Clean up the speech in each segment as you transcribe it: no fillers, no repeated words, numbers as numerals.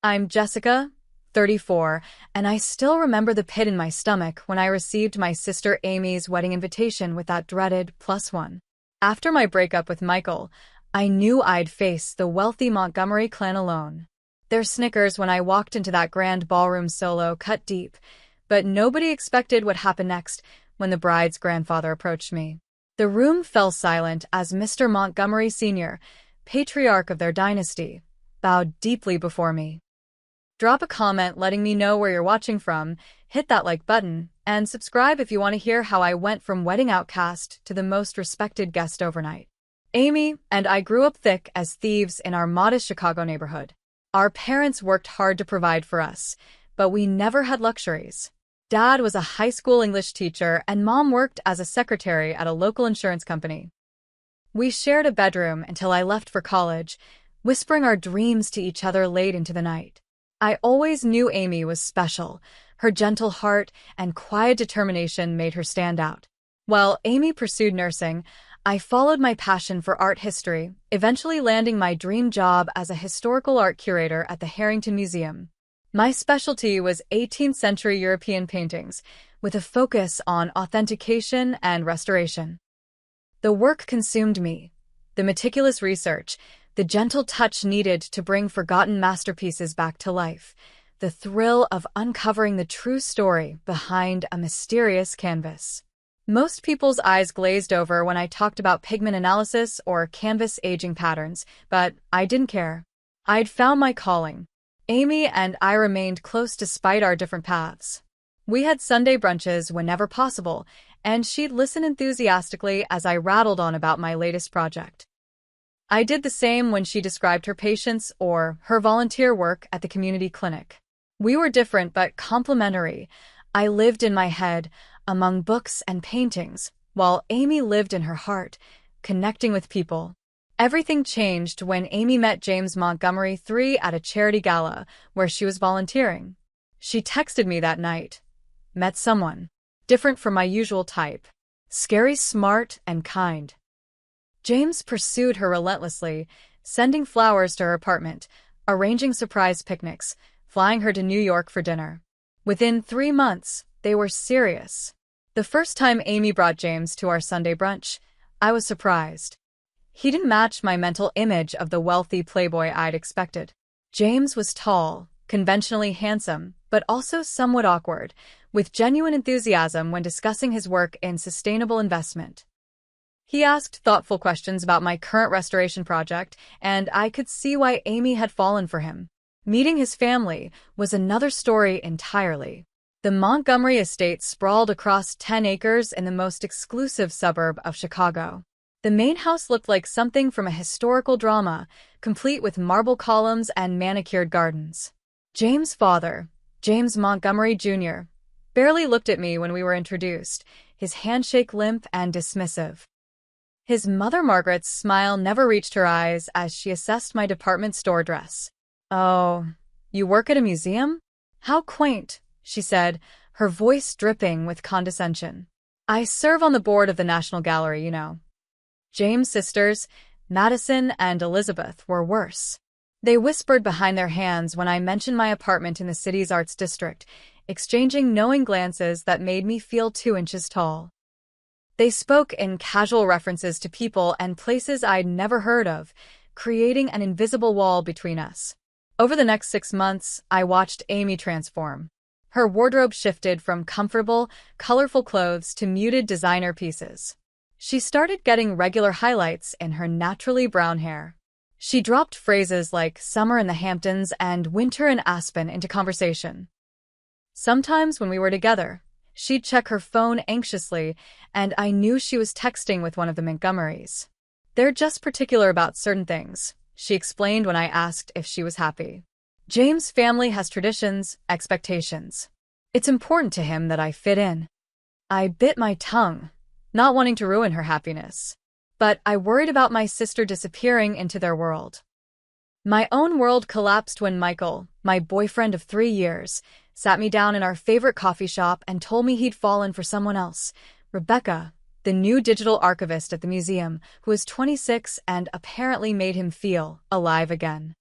I'm Jessica, 34, and I still remember the pit in my stomach when I received my sister Amy's wedding invitation with that dreaded +1. After my breakup with Michael, I knew I'd face the wealthy Montgomery clan alone. Their snickers when I walked into that grand ballroom solo cut deep, but nobody expected what happened next when the bride's grandfather approached me. The room fell silent as Mr. Montgomery Sr., patriarch of their dynasty, bowed deeply before me. Drop a comment letting me know where you're watching from, hit that like button, and subscribe if you want to hear how I went from wedding outcast to the most respected guest overnight. Amy and I grew up thick as thieves in our modest Chicago neighborhood. Our parents worked hard to provide for us, but we never had luxuries. Dad was a high school English teacher and Mom worked as a secretary at a local insurance company. We shared a bedroom until I left for college, whispering our dreams to each other late into the night. I always knew Amy was special. Her gentle heart and quiet determination made her stand out. While Amy pursued nursing, I followed my passion for art history, eventually landing my dream job as a historical art curator at the Harrington Museum. My specialty was 18th century European paintings, with a focus on authentication and restoration. The work consumed me. The meticulous research, the gentle touch needed to bring forgotten masterpieces back to life, the thrill of uncovering the true story behind a mysterious canvas. Most people's eyes glazed over when I talked about pigment analysis or canvas aging patterns, but I didn't care. I'd found my calling. Amy and I remained close despite our different paths. We had Sunday brunches whenever possible, and she'd listen enthusiastically as I rattled on about my latest project. I did the same when she described her patients or her volunteer work at the community clinic. We were different but complementary. I lived in my head, among books and paintings, while Amy lived in her heart, connecting with people. Everything changed when Amy met James Montgomery III at a charity gala where she was volunteering. She texted me that night. Met someone. Different from my usual type. Scary, smart, and kind. James pursued her relentlessly, sending flowers to her apartment, arranging surprise picnics, flying her to New York for dinner. Within 3 months, they were serious. The first time Amy brought James to our Sunday brunch, I was surprised. He didn't match my mental image of the wealthy playboy I'd expected. James was tall, conventionally handsome, but also somewhat awkward, with genuine enthusiasm when discussing his work in sustainable investment. He asked thoughtful questions about my current restoration project, and I could see why Amy had fallen for him. Meeting his family was another story entirely. The Montgomery estate sprawled across 10 acres in the most exclusive suburb of Chicago. The main house looked like something from a historical drama, complete with marble columns and manicured gardens. James' father, James Montgomery Jr., barely looked at me when we were introduced, his handshake limp and dismissive. His mother Margaret's smile never reached her eyes as she assessed my department store dress. "Oh, you work at a museum? How quaint," she said, her voice dripping with condescension. "I serve on the board of the National Gallery, you know." James' sisters, Madison and Elizabeth, were worse. They whispered behind their hands when I mentioned my apartment in the city's arts district, exchanging knowing glances that made me feel 2 inches tall. They spoke in casual references to people and places I'd never heard of, creating an invisible wall between us. Over the next 6 months, I watched Amy transform. Her wardrobe shifted from comfortable, colorful clothes to muted designer pieces. She started getting regular highlights in her naturally brown hair. She dropped phrases like summer in the Hamptons and winter in Aspen into conversation. Sometimes when we were together, she'd check her phone anxiously, and I knew she was texting with one of the Montgomerys. "They're just particular about certain things," she explained when I asked if she was happy. "James' family has traditions, expectations. It's important to him that I fit in." I bit my tongue, not wanting to ruin her happiness. But I worried about my sister disappearing into their world. My own world collapsed when Michael, my boyfriend of 3 years, sat me down in our favorite coffee shop and told me he'd fallen for someone else, Rebecca, the new digital archivist at the museum, who was 26 and apparently made him feel alive again.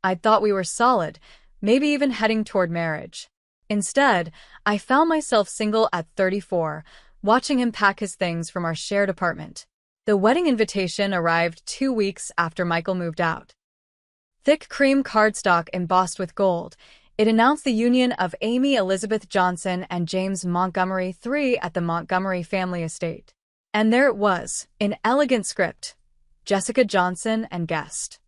I'd thought we were solid, maybe even heading toward marriage. Instead, I found myself single at 34, watching him pack his things from our shared apartment. The wedding invitation arrived 2 weeks after Michael moved out. Thick cream cardstock embossed with gold, it announced the union of Amy Elizabeth Johnson and James Montgomery III at the Montgomery family estate. And there it was, in elegant script, Jessica Johnson and guest.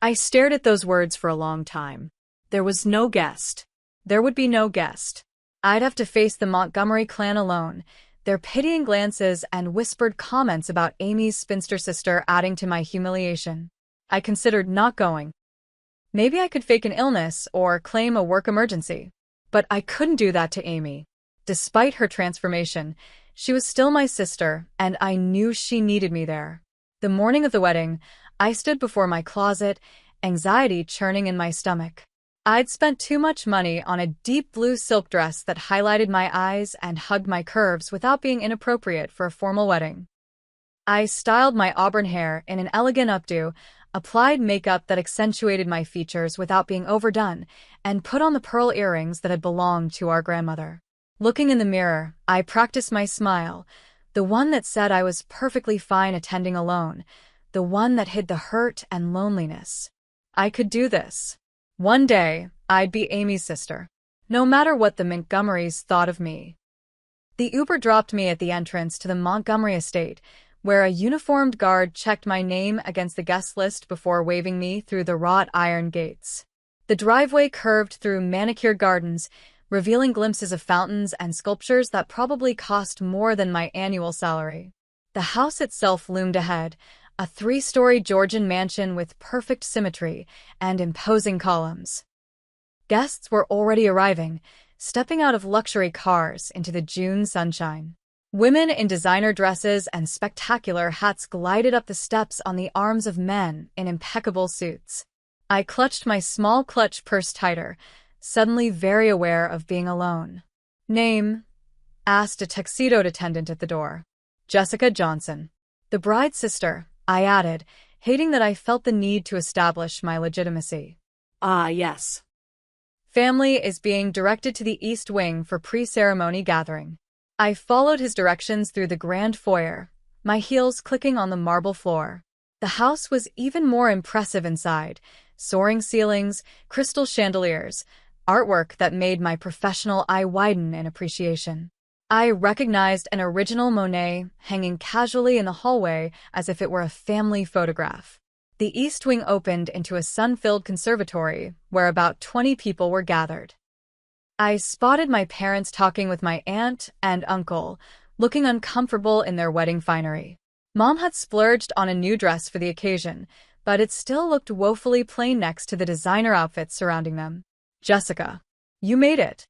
I stared at those words for a long time. There was no guest. There would be no guest. I'd have to face the Montgomery clan alone, their pitying glances and whispered comments about Amy's spinster sister adding to my humiliation. I considered not going. Maybe I could fake an illness or claim a work emergency. But I couldn't do that to Amy. Despite her transformation, she was still my sister, and I knew she needed me there. The morning of the wedding, I stood before my closet, anxiety churning in my stomach. I'd spent too much money on a deep blue silk dress that highlighted my eyes and hugged my curves without being inappropriate for a formal wedding. I styled my auburn hair in an elegant updo, applied makeup that accentuated my features without being overdone, and put on the pearl earrings that had belonged to our grandmother. Looking in the mirror, I practiced my smile, the one that said I was perfectly fine attending alone, the one that hid the hurt and loneliness. I could do this. One day, I'd be Amy's sister, no matter what the Montgomerys thought of me. The Uber dropped me at the entrance to the Montgomery estate, where a uniformed guard checked my name against the guest list before waving me through the wrought iron gates. The driveway curved through manicured gardens, revealing glimpses of fountains and sculptures that probably cost more than my annual salary. The house itself loomed ahead, a 3-story Georgian mansion with perfect symmetry and imposing columns. Guests were already arriving, stepping out of luxury cars into the June sunshine. Women in designer dresses and spectacular hats glided up the steps on the arms of men in impeccable suits. I clutched my small clutch purse tighter, suddenly very aware of being alone. "Name?" asked a tuxedoed attendant at the door. "Jessica Johnson." "The bride's sister," I added, hating that I felt the need to establish my legitimacy. "Ah, yes." "Family is being directed to the East Wing for pre-ceremony gathering." I followed his directions through the grand foyer, my heels clicking on the marble floor. The house was even more impressive inside, soaring ceilings, crystal chandeliers, artwork that made my professional eye widen in appreciation. I recognized an original Monet hanging casually in the hallway as if it were a family photograph. The East Wing opened into a sun-filled conservatory where about 20 people were gathered. I spotted my parents talking with my aunt and uncle, looking uncomfortable in their wedding finery. Mom had splurged on a new dress for the occasion, but it still looked woefully plain next to the designer outfits surrounding them. "Jessica, you made it."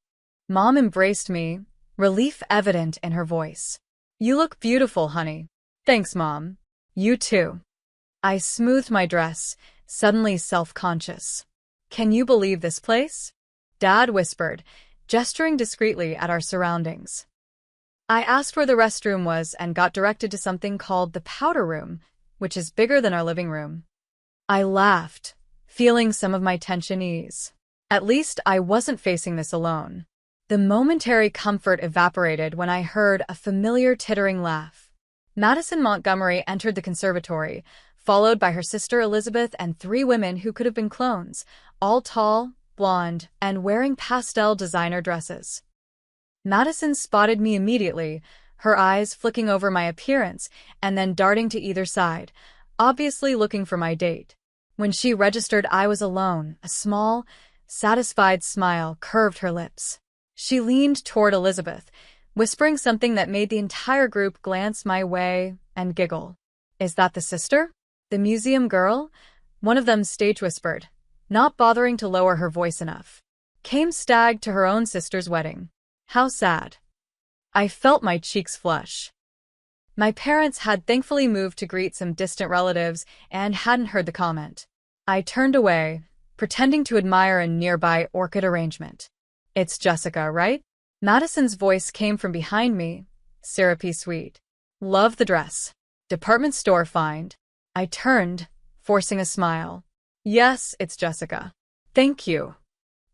Mom embraced me, relief evident in her voice. "You look beautiful, honey." "Thanks, Mom. You too." I smoothed my dress, suddenly self-conscious. "Can you believe this place?" Dad whispered, gesturing discreetly at our surroundings. I asked where the restroom was and got directed to something called the powder room, which is bigger than our living room. I laughed, feeling some of my tension ease. At least I wasn't facing this alone. The momentary comfort evaporated when I heard a familiar tittering laugh. Madison Montgomery entered the conservatory, followed by her sister Elizabeth and 3 women who could have been clones, all tall, blonde, and wearing pastel designer dresses. Madison spotted me immediately, her eyes flicking over my appearance and then darting to either side, obviously looking for my date. When she registered I was alone, a small, satisfied smile curved her lips. She leaned toward Elizabeth, whispering something that made the entire group glance my way and giggle. "Is that the sister? The museum girl?" One of them stage whispered, not bothering to lower her voice enough. "Came stag to her own sister's wedding. How sad." I felt my cheeks flush. My parents had thankfully moved to greet some distant relatives and hadn't heard the comment. I turned away, pretending to admire a nearby orchid arrangement. "It's Jessica, right?" Madison's voice came from behind me, syrupy sweet. "Love the dress. Department store find." I turned, forcing a smile. "Yes, it's Jessica." "Thank you."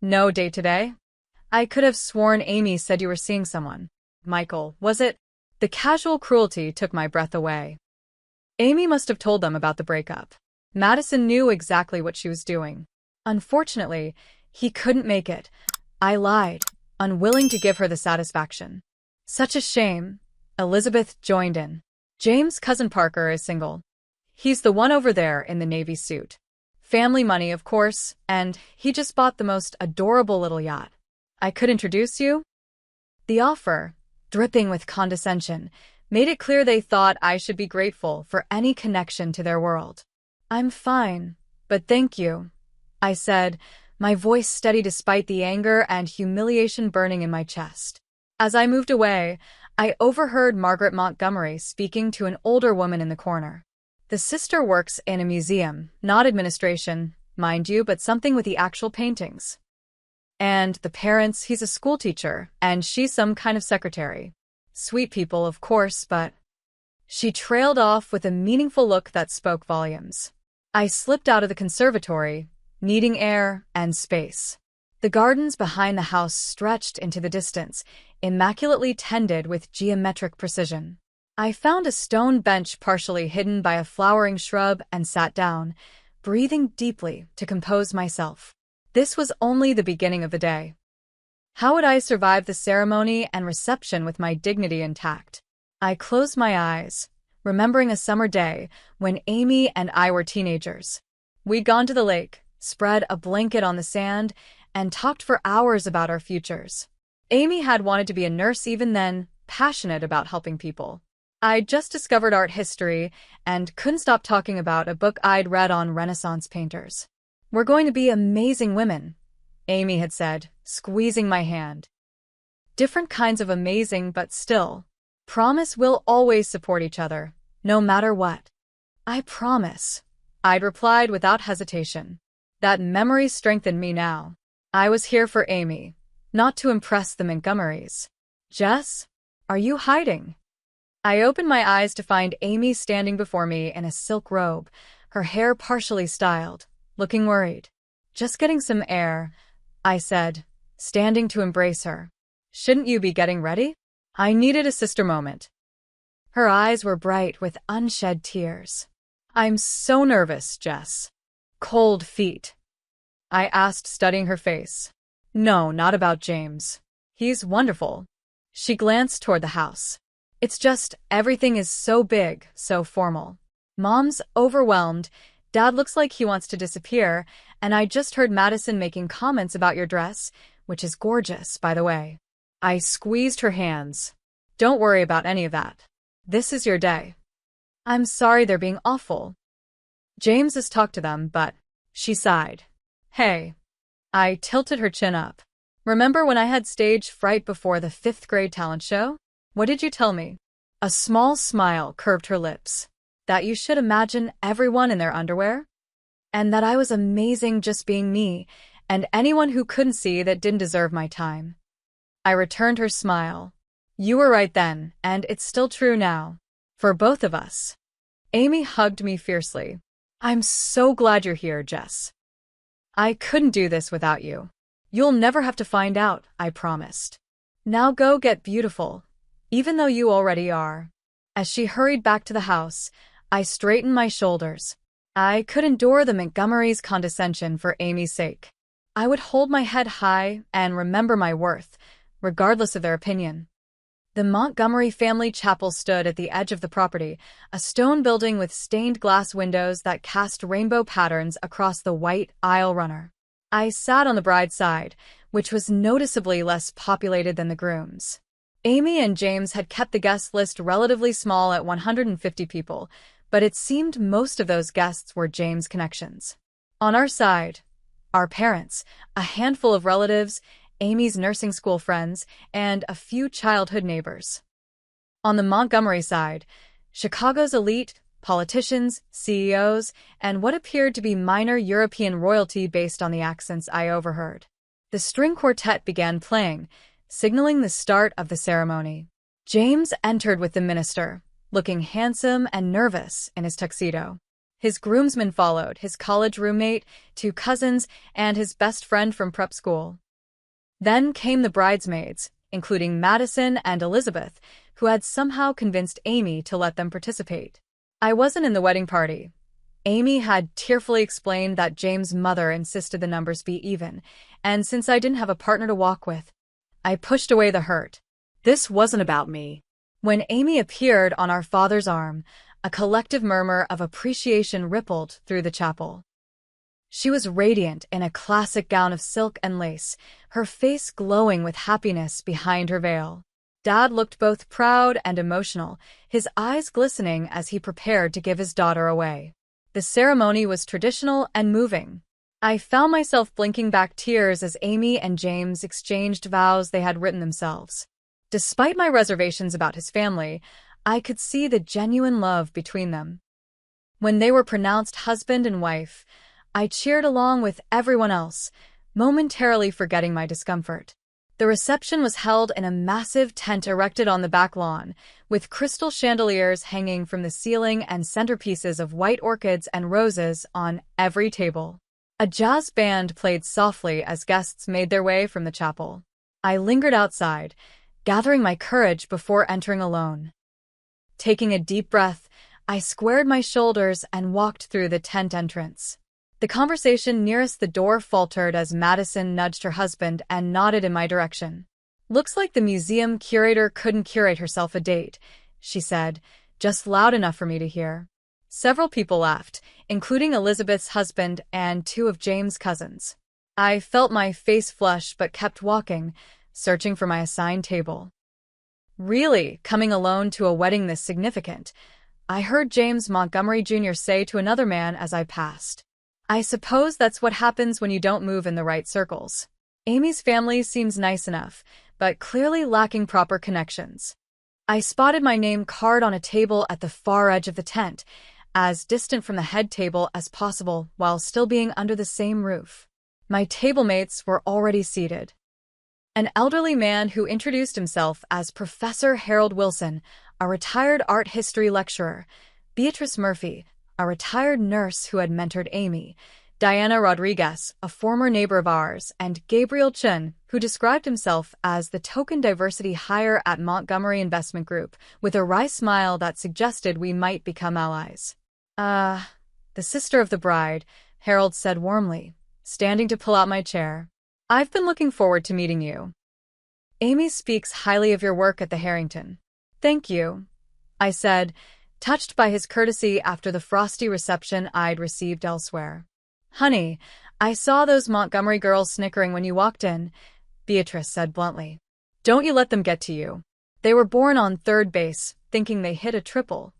No date today? I could have sworn Amy said you were seeing someone. Michael, was it? The casual cruelty took my breath away. Amy must have told them about the breakup. Madison knew exactly what she was doing. Unfortunately, he couldn't make it. I lied, unwilling to give her the satisfaction. Such a shame. Elizabeth joined in. James' cousin Parker is single. He's the one over there in the navy suit. Family money, of course, and he just bought the most adorable little yacht. I could introduce you? The offer, dripping with condescension, made it clear they thought I should be grateful for any connection to their world. I'm fine, but thank you, I said, my voice steady despite the anger and humiliation burning in my chest. As I moved away, I overheard Margaret Montgomery speaking to an older woman in the corner. The sister works in a museum, not administration, mind you, but something with the actual paintings. And the parents, he's a schoolteacher, and she's some kind of secretary. Sweet people, of course, but... She trailed off with a meaningful look that spoke volumes. I slipped out of the conservatory, needing air and space. The gardens behind the house stretched into the distance, immaculately tended with geometric precision. I found a stone bench partially hidden by a flowering shrub and sat down, breathing deeply to compose myself. This was only the beginning of the day. How would I survive the ceremony and reception with my dignity intact? I closed my eyes, remembering a summer day when Amy and I were teenagers. We'd gone to the lake, spread a blanket on the sand, and talked for hours about our futures. Amy had wanted to be a nurse even then, passionate about helping people. I'd just discovered art history and couldn't stop talking about a book I'd read on Renaissance painters. We're going to be amazing women, Amy had said, squeezing my hand. Different kinds of amazing, but still. Promise we'll always support each other, no matter what. I promise, I'd replied without hesitation. That memory strengthened me now. I was here for Amy, not to impress the Montgomerys. Jess, are you hiding? I opened my eyes to find Amy standing before me in a silk robe, her hair partially styled, looking worried. Just getting some air, I said, standing to embrace her. Shouldn't you be getting ready? I needed a sister moment. Her eyes were bright with unshed tears. I'm so nervous, Jess. Cold feet. I asked, studying her face. No, not about James. He's wonderful. She glanced toward the house. It's just, everything is so big, so formal. Mom's overwhelmed, Dad looks like he wants to disappear, and I just heard Madison making comments about your dress, which is gorgeous, by the way. I squeezed her hands. Don't worry about any of that. This is your day. I'm sorry they're being awful. James has talked to them, but... She sighed. Hey. I tilted her chin up. Remember when I had stage fright before the 5th grade talent show? What did you tell me? A small smile curved her lips. That you should imagine everyone in their underwear? And that I was amazing just being me, and anyone who couldn't see that didn't deserve my time. I returned her smile. You were right then, and it's still true now. For both of us. Amy hugged me fiercely. I'm so glad you're here, Jess. I couldn't do this without you. You'll never have to find out, I promised. Now go get beautiful. Even though you already are. As she hurried back to the house, I straightened my shoulders. I could endure the Montgomerys' condescension for Amy's sake. I would hold my head high and remember my worth, regardless of their opinion. The Montgomery family chapel stood at the edge of the property, a stone building with stained glass windows that cast rainbow patterns across the white aisle runner. I sat on the bride's side, which was noticeably less populated than the groom's. Amy and James had kept the guest list relatively small at 150 people, but it seemed most of those guests were James' connections. On our side, our parents, a handful of relatives, Amy's nursing school friends, and a few childhood neighbors. On the Montgomery side, Chicago's elite, politicians, CEOs, and what appeared to be minor European royalty based on the accents I overheard. The string quartet began playing, signaling the start of the ceremony. James entered with the minister, looking handsome and nervous in his tuxedo. His groomsmen followed, his college roommate, 2 cousins, and his best friend from prep school. Then came the bridesmaids, including Madison and Elizabeth, who had somehow convinced Amy to let them participate. I wasn't in the wedding party. Amy had tearfully explained that James' mother insisted the numbers be even, and since I didn't have a partner to walk with, I pushed away the hurt. This wasn't about me. When Amy appeared on our father's arm, a collective murmur of appreciation rippled through the chapel. She was radiant in a classic gown of silk and lace, her face glowing with happiness behind her veil. Dad looked both proud and emotional, his eyes glistening as he prepared to give his daughter away. The ceremony was traditional and moving. I found myself blinking back tears as Amy and James exchanged vows they had written themselves. Despite my reservations about his family, I could see the genuine love between them. When they were pronounced husband and wife, I cheered along with everyone else, momentarily forgetting my discomfort. The reception was held in a massive tent erected on the back lawn, with crystal chandeliers hanging from the ceiling and centerpieces of white orchids and roses on every table. A jazz band played softly as guests made their way from the chapel. I lingered outside, gathering my courage before entering alone. Taking a deep breath, I squared my shoulders and walked through the tent entrance. The conversation nearest the door faltered as Madison nudged her husband and nodded in my direction. "Looks like the museum curator couldn't curate herself a date," she said, just loud enough for me to hear. Several people laughed, including Elizabeth's husband and 2 of James' cousins. I felt my face flush but kept walking, searching for my assigned table. "Really, coming alone to a wedding this significant?" I heard James Montgomery Jr. say to another man as I passed. "I suppose that's what happens when you don't move in the right circles. Amy's family seems nice enough, but clearly lacking proper connections." I spotted my name card on a table at the far edge of the tent, as distant from the head table as possible while still being under the same roof. My tablemates were already seated. An elderly man who introduced himself as Professor Harold Wilson, a retired art history lecturer, Beatrice Murphy, a retired nurse who had mentored Amy, Diana Rodriguez, a former neighbor of ours, and Gabriel Chun, who described himself as the token diversity hire at Montgomery Investment Group, with a wry smile that suggested we might become allies. The sister of the bride," Harold said warmly, standing to pull out my chair. "I've been looking forward to meeting you. Amy speaks highly of your work at the Harrington." "Thank you," I said, touched by his courtesy after the frosty reception I'd received elsewhere. "Honey, I saw those Montgomery girls snickering when you walked in," Beatrice said bluntly. "Don't you let them get to you. They were born on third base, thinking they hit a triple."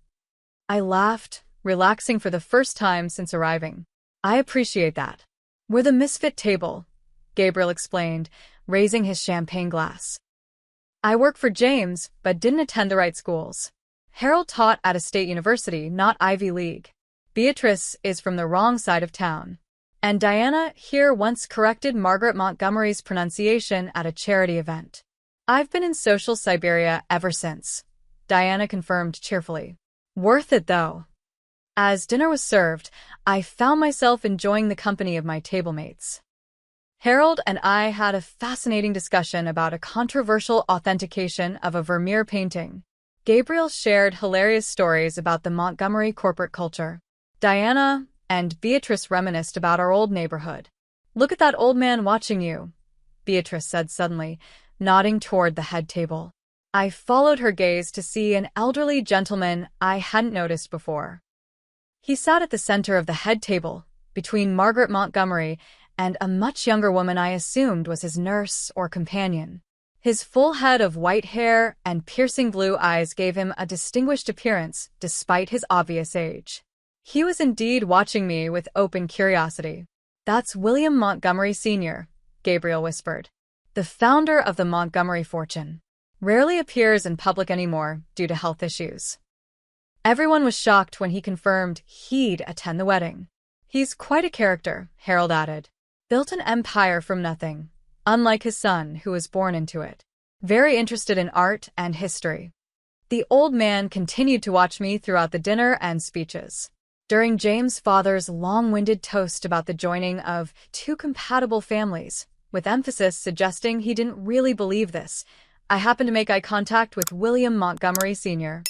I laughed, relaxing for the first time since arriving. "I appreciate that. We're the misfit table," Gabriel explained, raising his champagne glass. "I work for James, but didn't attend the right schools. Harold taught at a state university, not Ivy League. Beatrice is from the wrong side of town. And Diana here once corrected Margaret Montgomery's pronunciation at a charity event. I've been in social Siberia ever since," Diana confirmed cheerfully. "Worth it, though." As dinner was served, I found myself enjoying the company of my tablemates. Harold and I had a fascinating discussion about a controversial authentication of a Vermeer painting. Gabriel shared hilarious stories about the Montgomery corporate culture. Diana and Beatrice reminisced about our old neighborhood. "Look at that old man watching you," Beatrice said suddenly, nodding toward the head table. I followed her gaze to see an elderly gentleman I hadn't noticed before. He sat at the center of the head table, between Margaret Montgomery and a much younger woman I assumed was his nurse or companion. His full head of white hair and piercing blue eyes gave him a distinguished appearance despite his obvious age. He was indeed watching me with open curiosity. "That's William Montgomery Sr., Gabriel whispered. "The founder of the Montgomery fortune. Rarely appears in public anymore due to health issues." Everyone was shocked when he confirmed he'd attend the wedding. "He's quite a character," Harold added. "Built an empire from nothing, unlike his son who was born into it. Very interested in art and history." The old man continued to watch me throughout the dinner and speeches. during James' father's long-winded toast about the joining of two compatible families, with emphasis suggesting he didn't really believe this, I happened to make eye contact with William Montgomery Sr.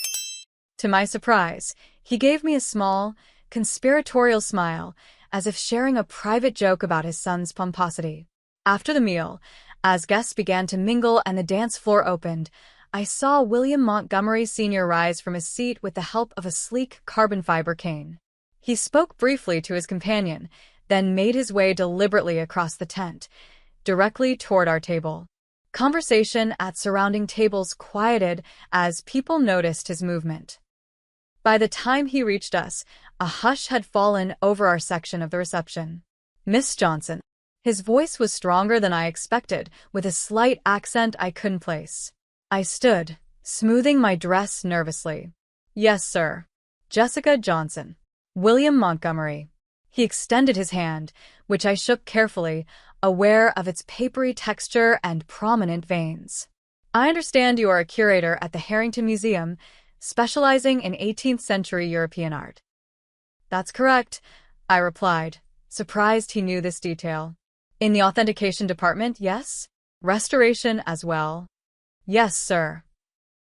To my surprise, he gave me a small, conspiratorial smile, as if sharing a private joke about his son's pomposity. After the meal, as guests began to mingle and the dance floor opened, I saw William Montgomery Sr. rise from his seat with the help of a sleek carbon fiber cane. He spoke briefly to his companion, then made his way deliberately across the tent, directly toward our table. Conversation at surrounding tables quieted as people noticed his movement. By the time he reached us, a hush had fallen over our section of the reception. "Miss Johnson." His voice was stronger than I expected, with a slight accent I couldn't place. I stood, smoothing my dress nervously. "Yes, sir. Jessica Johnson. William Montgomery." He extended his hand, which I shook carefully, aware of its papery texture and prominent veins. "I understand you are a curator at the Harrington Museum, specializing in 18th century European art." "That's correct," I replied, surprised he knew this detail. "In the authentication department, yes? Restoration as well?" "Yes, sir."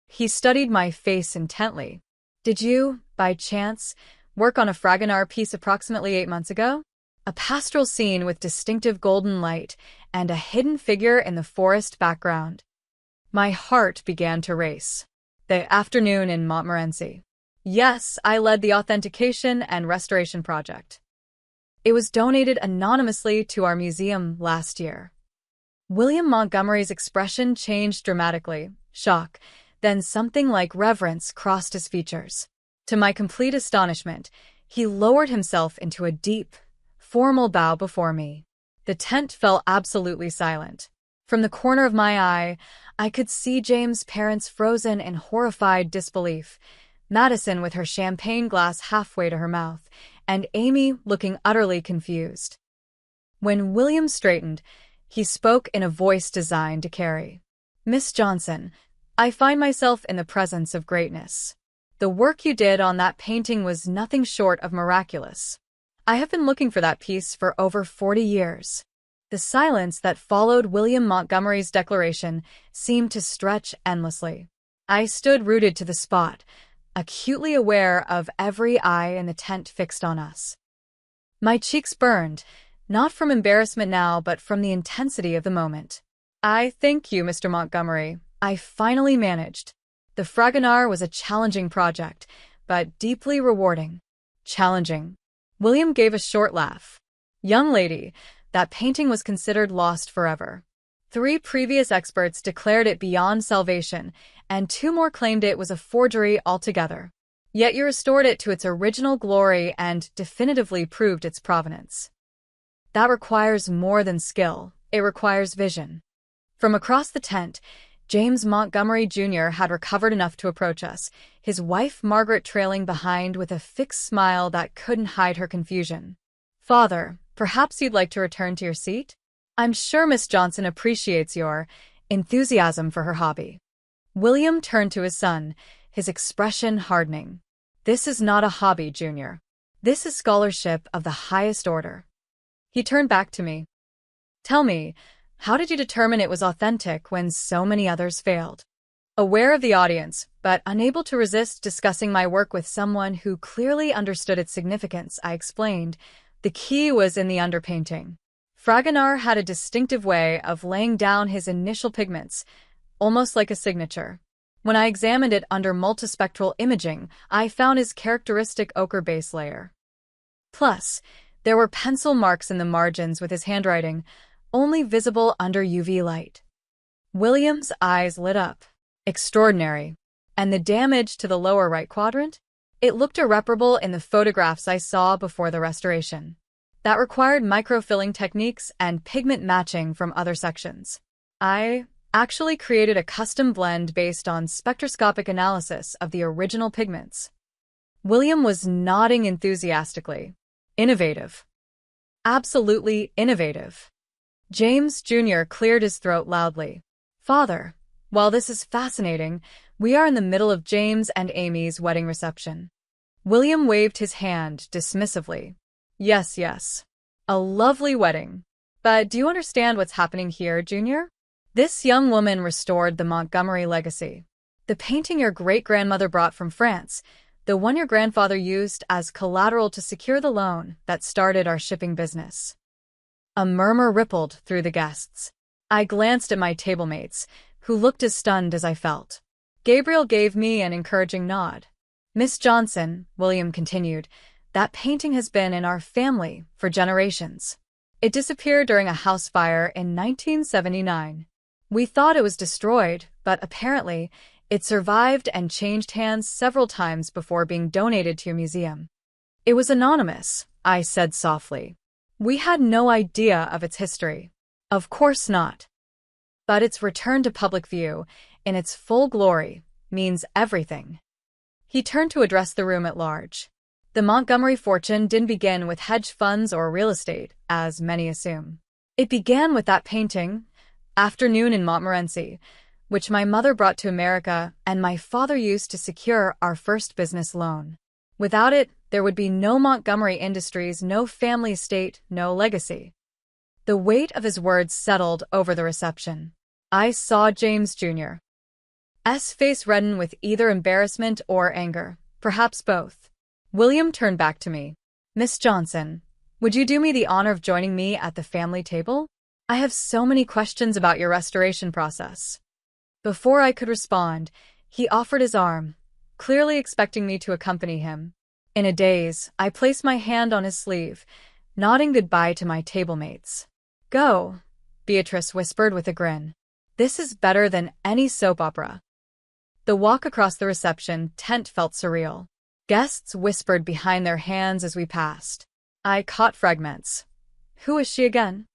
He studied my face intently. "Did you, by chance, work on a Fragonard piece approximately 8 months ago? A pastoral scene with distinctive golden light and a hidden figure in the forest background." My heart began to race. "The afternoon in Montmorency." "Yes, I led the authentication and restoration project. It was donated anonymously to our museum last year." William Montgomery's expression changed dramatically, shock, then something like reverence crossed his features. To my complete astonishment, he lowered himself into a deep, formal bow before me. The tent fell absolutely silent. From the corner of my eye, I could see James' parents frozen in horrified disbelief, Madison with her champagne glass halfway to her mouth, and Amy looking utterly confused. When William straightened, he spoke in a voice designed to carry. "Miss Johnson, I find myself in the presence of greatness. The work you did on that painting was nothing short of miraculous. I have been looking for that piece for over 40 years. The silence that followed William Montgomery's declaration seemed to stretch endlessly. I stood rooted to the spot, acutely aware of every eye in the tent fixed on us. My cheeks burned, not from embarrassment now, but from the intensity of the moment. "I thank you, Mr. Montgomery," I finally managed. The Fragonard was a challenging project, but deeply rewarding. "Challenging." William gave a short laugh. "Young lady, that painting was considered lost forever. 3 previous experts declared it beyond salvation, and 2 more claimed it was a forgery altogether. Yet you restored it to its original glory and definitively proved its provenance. That requires more than skill, it requires vision." From across the tent, James Montgomery Jr. had recovered enough to approach us, his wife Margaret trailing behind with a fixed smile that couldn't hide her confusion. "Father, perhaps you'd like to return to your seat? I'm sure Miss Johnson appreciates your enthusiasm for her hobby." William turned to his son, his expression hardening. "This is not a hobby, Junior. This is scholarship of the highest order." He turned back to me. "Tell me, how did you determine it was authentic when so many others failed?" Aware of the audience, but unable to resist discussing my work with someone who clearly understood its significance, I explained, the key was in the underpainting. Fragonard had a distinctive way of laying down his initial pigments, almost like a signature. When I examined it under multispectral imaging, I found his characteristic ochre base layer. Plus, there were pencil marks in the margins with his handwriting, only visible under UV light. William's eyes lit up. "Extraordinary. And the damage to the lower right quadrant? It looked irreparable in the photographs I saw before the restoration. That required microfilling techniques and pigment matching from other sections. I actually created a custom blend based on spectroscopic analysis of the original pigments." William was nodding enthusiastically. "Innovative. Absolutely innovative." James Jr. cleared his throat loudly. "Father, while this is fascinating, we are in the middle of James and Amy's wedding reception. William waved his hand dismissively. Yes, yes. A lovely wedding. But do you understand what's happening here, Junior? This young woman restored the Montgomery legacy. The painting your great-grandmother brought from France, the one your grandfather used as collateral to secure the loan that started our shipping business. A murmur rippled through the guests. I glanced at my tablemates, who looked as stunned as I felt. Gabriel gave me an encouraging nod. Miss Johnson, William continued, that painting has been in our family for generations. It disappeared during a house fire in 1979. We thought it was destroyed, but apparently, it survived and changed hands several times before being donated to your museum. It was anonymous, I said softly. We had no idea of its history. Of course not. But its return to public view, in its full glory, means everything. He turned to address the room at large. The Montgomery fortune didn't begin with hedge funds or real estate, as many assume. It began with that painting, Afternoon in Montmorency, which my mother brought to America and my father used to secure our first business loan. Without it, there would be no Montgomery Industries, no family estate, no legacy. The weight of his words settled over the reception. I saw James Jr. S. face redden with either embarrassment or anger, perhaps both. William turned back to me. Miss Johnson, would you do me the honor of joining me at the family table? I have so many questions about your restoration process. Before I could respond, he offered his arm, clearly expecting me to accompany him. In a daze, I placed my hand on his sleeve, nodding goodbye to my tablemates. Go, Beatrice whispered with a grin. This is better than any soap opera. The walk across the reception tent felt surreal. Guests whispered behind their hands as we passed. I caught fragments. Who is she again?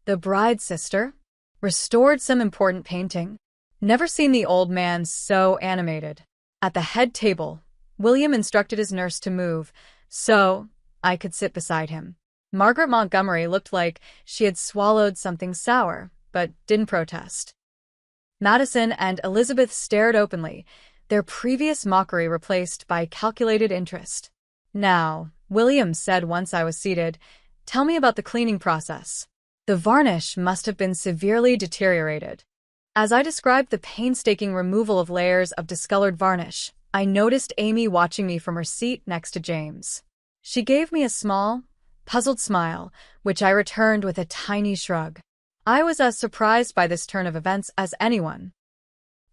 The bride's sister? Restored some important painting? Never seen the old man so animated. At the head table, William instructed his nurse to move, so I could sit beside him. Margaret Montgomery looked like she had swallowed something sour, but didn't protest. Madison and Elizabeth stared openly, their previous mockery replaced by calculated interest. Now, William said once I was seated, tell me about the cleaning process. The varnish must have been severely deteriorated. As I described the painstaking removal of layers of discolored varnish, I noticed Amy watching me from her seat next to James. She gave me a small, puzzled smile, which I returned with a tiny shrug. I was as surprised by this turn of events as anyone.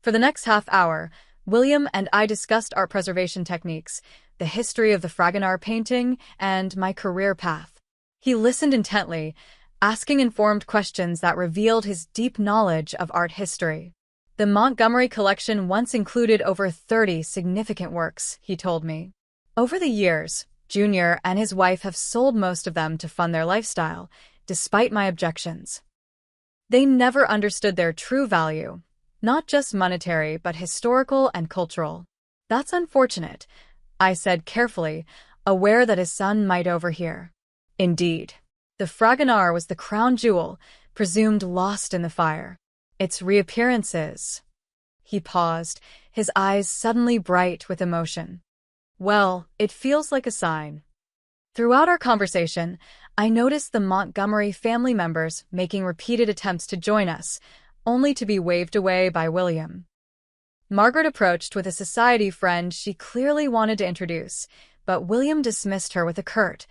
For the next half hour, William and I discussed art preservation techniques, the history of the Fragonard painting, and my career path. He listened intently, asking informed questions that revealed his deep knowledge of art history. The Montgomery collection once included over 30 significant works, he told me. Over the years, Junior and his wife have sold most of them to fund their lifestyle, despite my objections. They never understood their true value, not just monetary but historical and cultural. That's unfortunate, I said carefully, aware that his son might overhear. Indeed. The Fragonard was the crown jewel, presumed lost in the fire. Its reappearance is... He paused, his eyes suddenly bright with emotion. Well, it feels like a sign. Throughout our conversation, I noticed the Montgomery family members making repeated attempts to join us, only to be waved away by William. Margaret approached with a society friend she clearly wanted to introduce, but William dismissed her with a curt,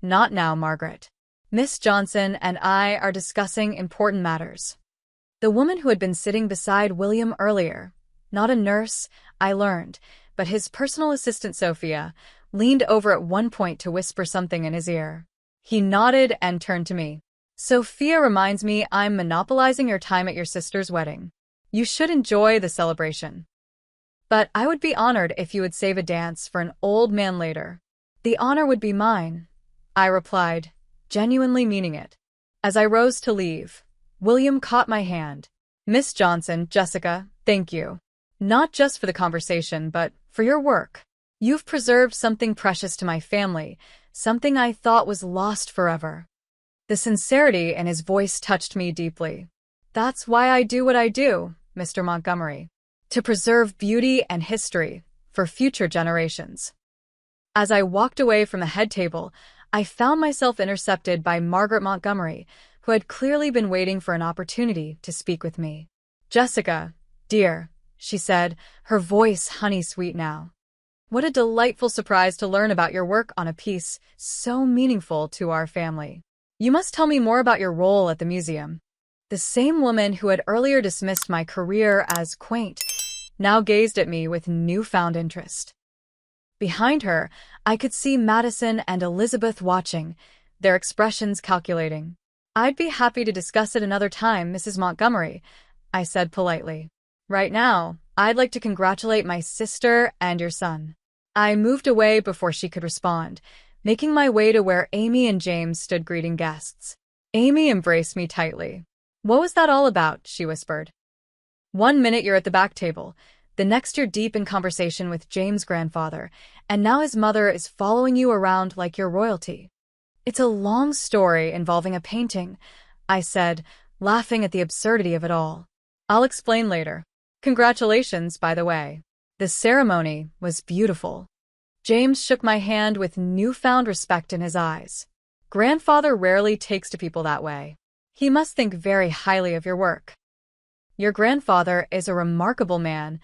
"Not now, Margaret. Miss Johnson and I are discussing important matters." The woman who had been sitting beside William earlier, not a nurse, I learned, but his personal assistant Sophia, leaned over at one point to whisper something in his ear. He nodded and turned to me. Sophia reminds me I'm monopolizing your time at your sister's wedding. You should enjoy the celebration. But I would be honored if you would save a dance for an old man later. The honor would be mine, I replied, genuinely meaning it. As I rose to leave, William caught my hand. Miss Johnson, Jessica, thank you. Not just for the conversation, but for your work. You've preserved something precious to my family, something I thought was lost forever. The sincerity in his voice touched me deeply. That's why I do what I do, Mr. Montgomery. To preserve beauty and history for future generations. As I walked away from the head table, I found myself intercepted by Margaret Montgomery, who had clearly been waiting for an opportunity to speak with me. "Jessica, dear," she said, her voice honey-sweet now. "What a delightful surprise to learn about your work on a piece so meaningful to our family. You must tell me more about your role at the museum." The same woman who had earlier dismissed my career as quaint now gazed at me with newfound interest. Behind her, I could see Madison and Elizabeth watching, their expressions calculating. "I'd be happy to discuss it another time, Mrs. Montgomery," I said politely. "Right now, I'd like to congratulate my sister and your son." I moved away before she could respond, making my way to where Amy and James stood greeting guests. Amy embraced me tightly. "What was that all about?" she whispered. "One minute you're at the back table, the next you're deep in conversation with James' grandfather, and now his mother is following you around like you're royalty." "It's a long story involving a painting," I said, laughing at the absurdity of it all. "I'll explain later. Congratulations, by the way. The ceremony was beautiful." James shook my hand with newfound respect in his eyes. "Grandfather rarely takes to people that way. He must think very highly of your work." "Your grandfather is a remarkable man,"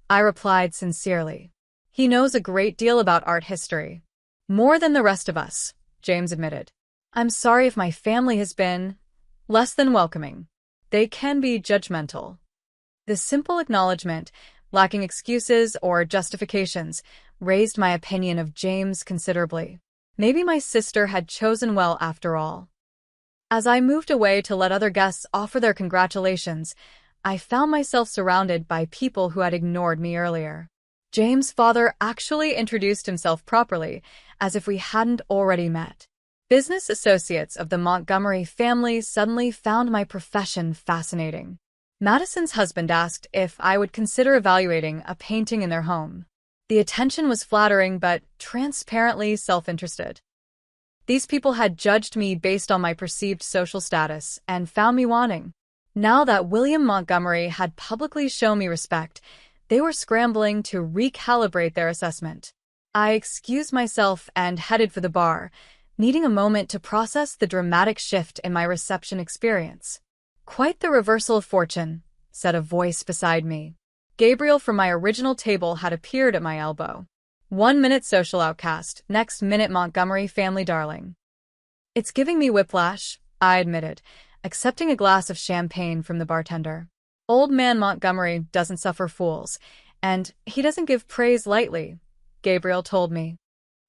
I replied sincerely. "He knows a great deal about art history." "More than the rest of us," James admitted. "I'm sorry if my family has been less than welcoming. They can be judgmental." The simple acknowledgement, lacking excuses or justifications, raised my opinion of James considerably. Maybe my sister had chosen well after all. As I moved away to let other guests offer their congratulations, I found myself surrounded by people who had ignored me earlier. James' father actually introduced himself properly, as if we hadn't already met. Business associates of the Montgomery family suddenly found my profession fascinating. Madison's husband asked if I would consider evaluating a painting in their home. The attention was flattering but transparently self-interested. These people had judged me based on my perceived social status and found me wanting. Now that William Montgomery had publicly shown me respect, they were scrambling to recalibrate their assessment. I excused myself and headed for the bar, needing a moment to process the dramatic shift in my reception experience. "Quite the reversal of fortune," said a voice beside me. Gabriel from my original table had appeared at my elbow. 1 minute social outcast, next minute Montgomery family darling. "It's giving me whiplash," I admitted, accepting a glass of champagne from the bartender. "Old man Montgomery doesn't suffer fools, and he doesn't give praise lightly," Gabriel told me.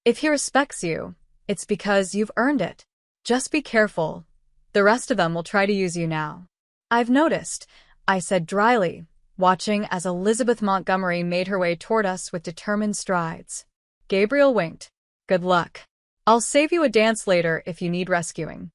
"If he respects you, it's because you've earned it. Just be careful. The rest of them will try to use you now." "I've noticed," I said dryly, watching as Elizabeth Montgomery made her way toward us with determined strides. Gabriel winked. "Good luck. I'll save you a dance later if you need rescuing."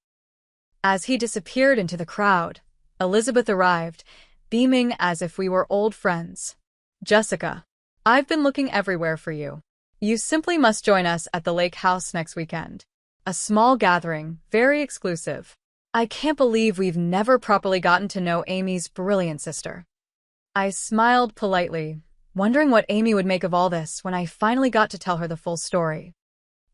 As he disappeared into the crowd, Elizabeth arrived, beaming as if we were old friends. "Jessica, I've been looking everywhere for you. You simply must join us at the lake house next weekend. A small gathering, very exclusive. I can't believe we've never properly gotten to know Amy's brilliant sister." I smiled politely, wondering what Amy would make of all this when I finally got to tell her the full story.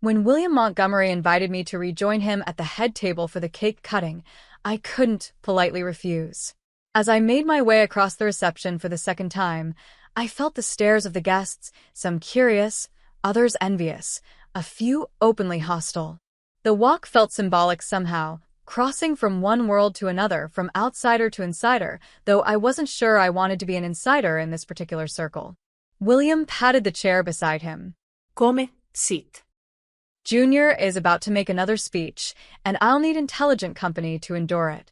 When William Montgomery invited me to rejoin him at the head table for the cake cutting, I couldn't politely refuse. As I made my way across the reception for the second time, I felt the stares of the guests, some curious, others envious, a few openly hostile. The walk felt symbolic somehow, crossing from one world to another, from outsider to insider, though I wasn't sure I wanted to be an insider in this particular circle. William patted the chair beside him. "Come, sit." Junior is about to make another speech, and I'll need intelligent company to endure it.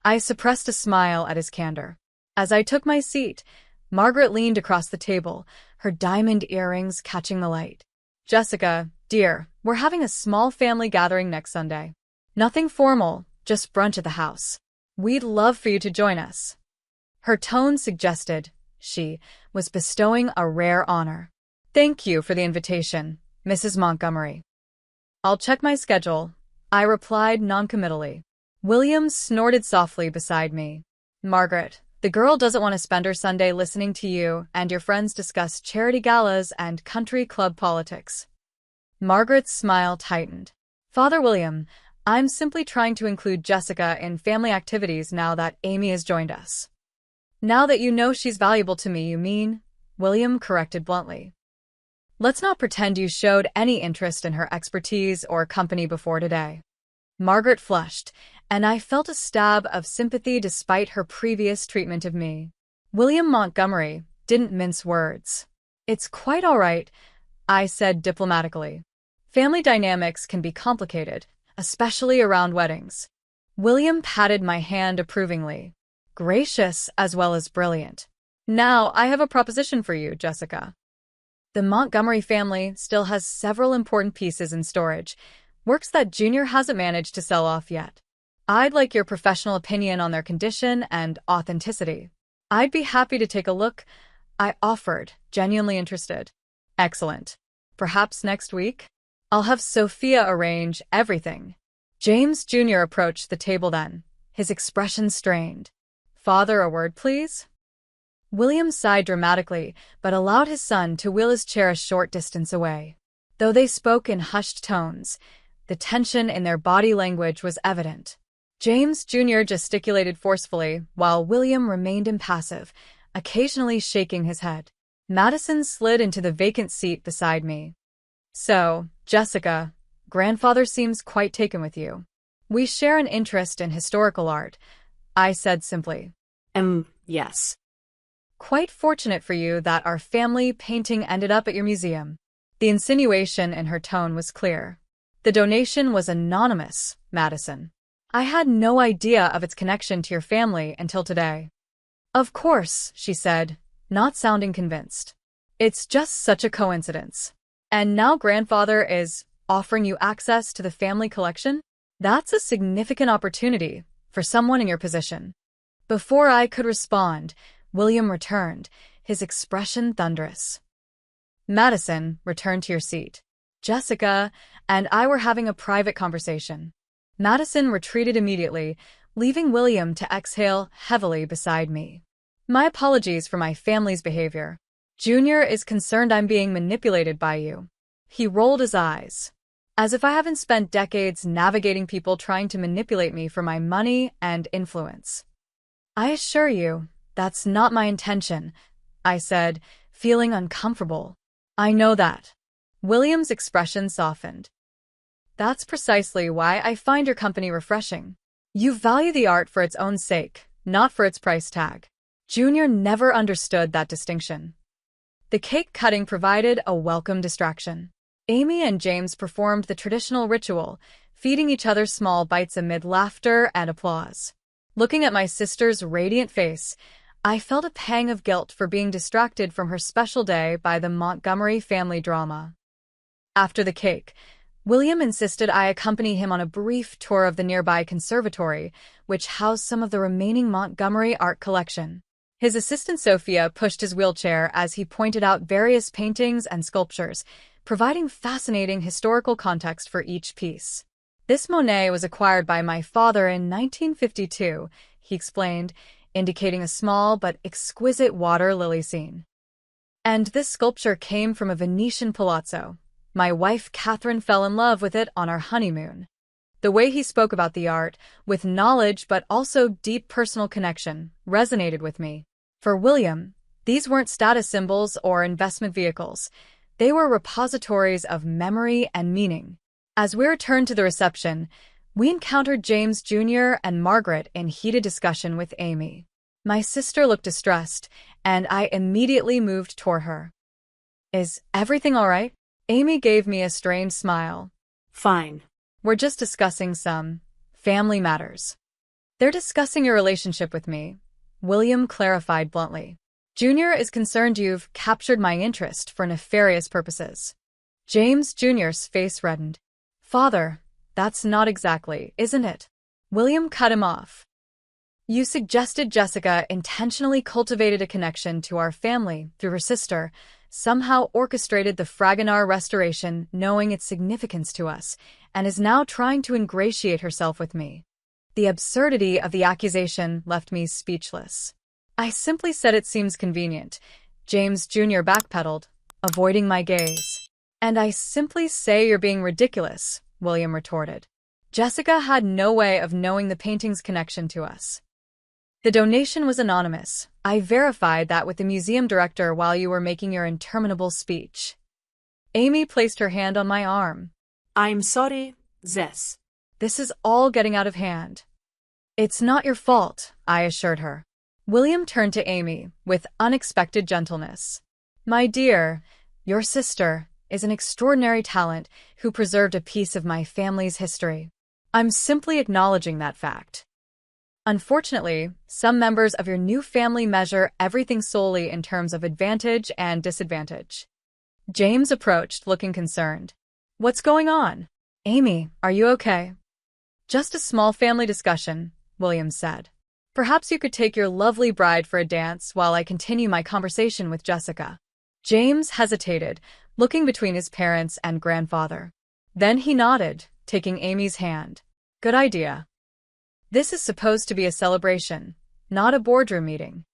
I suppressed a smile at his candor. As I took my seat, Margaret leaned across the table, her diamond earrings catching the light. "Jessica, dear, we're having a small family gathering next Sunday. Nothing formal, just brunch at the house. We'd love for you to join us." Her tone suggested she was bestowing a rare honor. "Thank you for the invitation, Mrs. Montgomery. I'll check my schedule," I replied noncommittally. William snorted softly beside me. "Margaret, the girl doesn't want to spend her Sunday listening to you and your friends discuss charity galas and country club politics." Margaret's smile tightened. Father William, I'm simply trying to include Jessica in family activities now that Amy has joined us. Now that you know she's valuable to me, you mean? William corrected bluntly. Let's not pretend you showed any interest in her expertise or company before today. Margaret flushed, and I felt a stab of sympathy despite her previous treatment of me. William Montgomery didn't mince words. It's quite all right, I said diplomatically. Family dynamics can be complicated, especially around weddings. William patted my hand approvingly. Gracious as well as brilliant. Now I have a proposition for you, Jessica. The Montgomery family still has several important pieces in storage, works that Junior hasn't managed to sell off yet. I'd like your professional opinion on their condition and authenticity. I'd be happy to take a look, I offered, genuinely interested. Excellent. Perhaps next week? I'll have Sophia arrange everything. James Jr. approached the table then, his expression strained. Father, a word, please? William sighed dramatically, but allowed his son to wheel his chair a short distance away. Though they spoke in hushed tones, the tension in their body language was evident. James Jr. gesticulated forcefully, while William remained impassive, occasionally shaking his head. Madison slid into the vacant seat beside me. So, Jessica, grandfather seems quite taken with you. We share an interest in historical art, I said simply. Yes. Quite fortunate for you that our family painting ended up at your museum. The insinuation in her tone was clear. The donation was anonymous, Madison. I had no idea of its connection to your family until today. Of course, she said, not sounding convinced. It's just such a coincidence. And now grandfather is offering you access to the family collection? That's a significant opportunity for someone in your position. Before I could respond, William returned, his expression thunderous. Madison, return to your seat. Jessica and I were having a private conversation. Madison retreated immediately, leaving William to exhale heavily beside me. My apologies for my family's behavior. Junior is concerned I'm being manipulated by you. He rolled his eyes. As if I haven't spent decades navigating people trying to manipulate me for my money and influence. I assure you, that's not my intention, I said, feeling uncomfortable. I know that. William's expression softened. That's precisely why I find your company refreshing. You value the art for its own sake, not for its price tag. Junior never understood that distinction. The cake cutting provided a welcome distraction. Amy and James performed the traditional ritual, feeding each other small bites amid laughter and applause. Looking at my sister's radiant face, I felt a pang of guilt for being distracted from her special day by the Montgomery family drama. After the cake, William insisted I accompany him on a brief tour of the nearby conservatory, which housed some of the remaining Montgomery art collection. His assistant Sophia pushed his wheelchair as he pointed out various paintings and sculptures, providing fascinating historical context for each piece. This Monet was acquired by my father in 1952, he explained, indicating a small but exquisite water lily scene. And this sculpture came from a Venetian palazzo. My wife Catherine fell in love with it on our honeymoon. The way he spoke about the art, with knowledge but also deep personal connection, resonated with me. For William, these weren't status symbols or investment vehicles. They were repositories of memory and meaning. As we returned to the reception, we encountered James Jr. and Margaret in heated discussion with Amy. My sister looked distressed, and I immediately moved toward her. Is everything all right? Amy gave me a strained smile. Fine. We're just discussing some family matters. They're discussing your relationship with me, William clarified bluntly. Junior is concerned you've captured my interest for nefarious purposes. James Jr.'s face reddened. Father, that's not exactly, isn't it? William cut him off. You suggested Jessica intentionally cultivated a connection to our family through her sister, somehow orchestrated the Fragonard restoration knowing its significance to us, and is now trying to ingratiate herself with me. The absurdity of the accusation left me speechless. I simply said it seems convenient. James Jr. backpedaled, avoiding my gaze. And I simply say you're being ridiculous, William retorted. Jessica had no way of knowing the painting's connection to us. The donation was anonymous. I verified that with the museum director while you were making your interminable speech. Amy placed her hand on my arm. I'm sorry, Zess. This is all getting out of hand. It's not your fault, I assured her. William turned to Amy with unexpected gentleness. My dear, your sister is an extraordinary talent who preserved a piece of my family's history. I'm simply acknowledging that fact. Unfortunately, some members of your new family measure everything solely in terms of advantage and disadvantage. James approached, looking concerned. What's going on? Amy, are you okay? Just a small family discussion, William said. Perhaps you could take your lovely bride for a dance while I continue my conversation with Jessica. James hesitated, looking between his parents and grandfather. Then he nodded, taking Amy's hand. Good idea. This is supposed to be a celebration, not a boardroom meeting.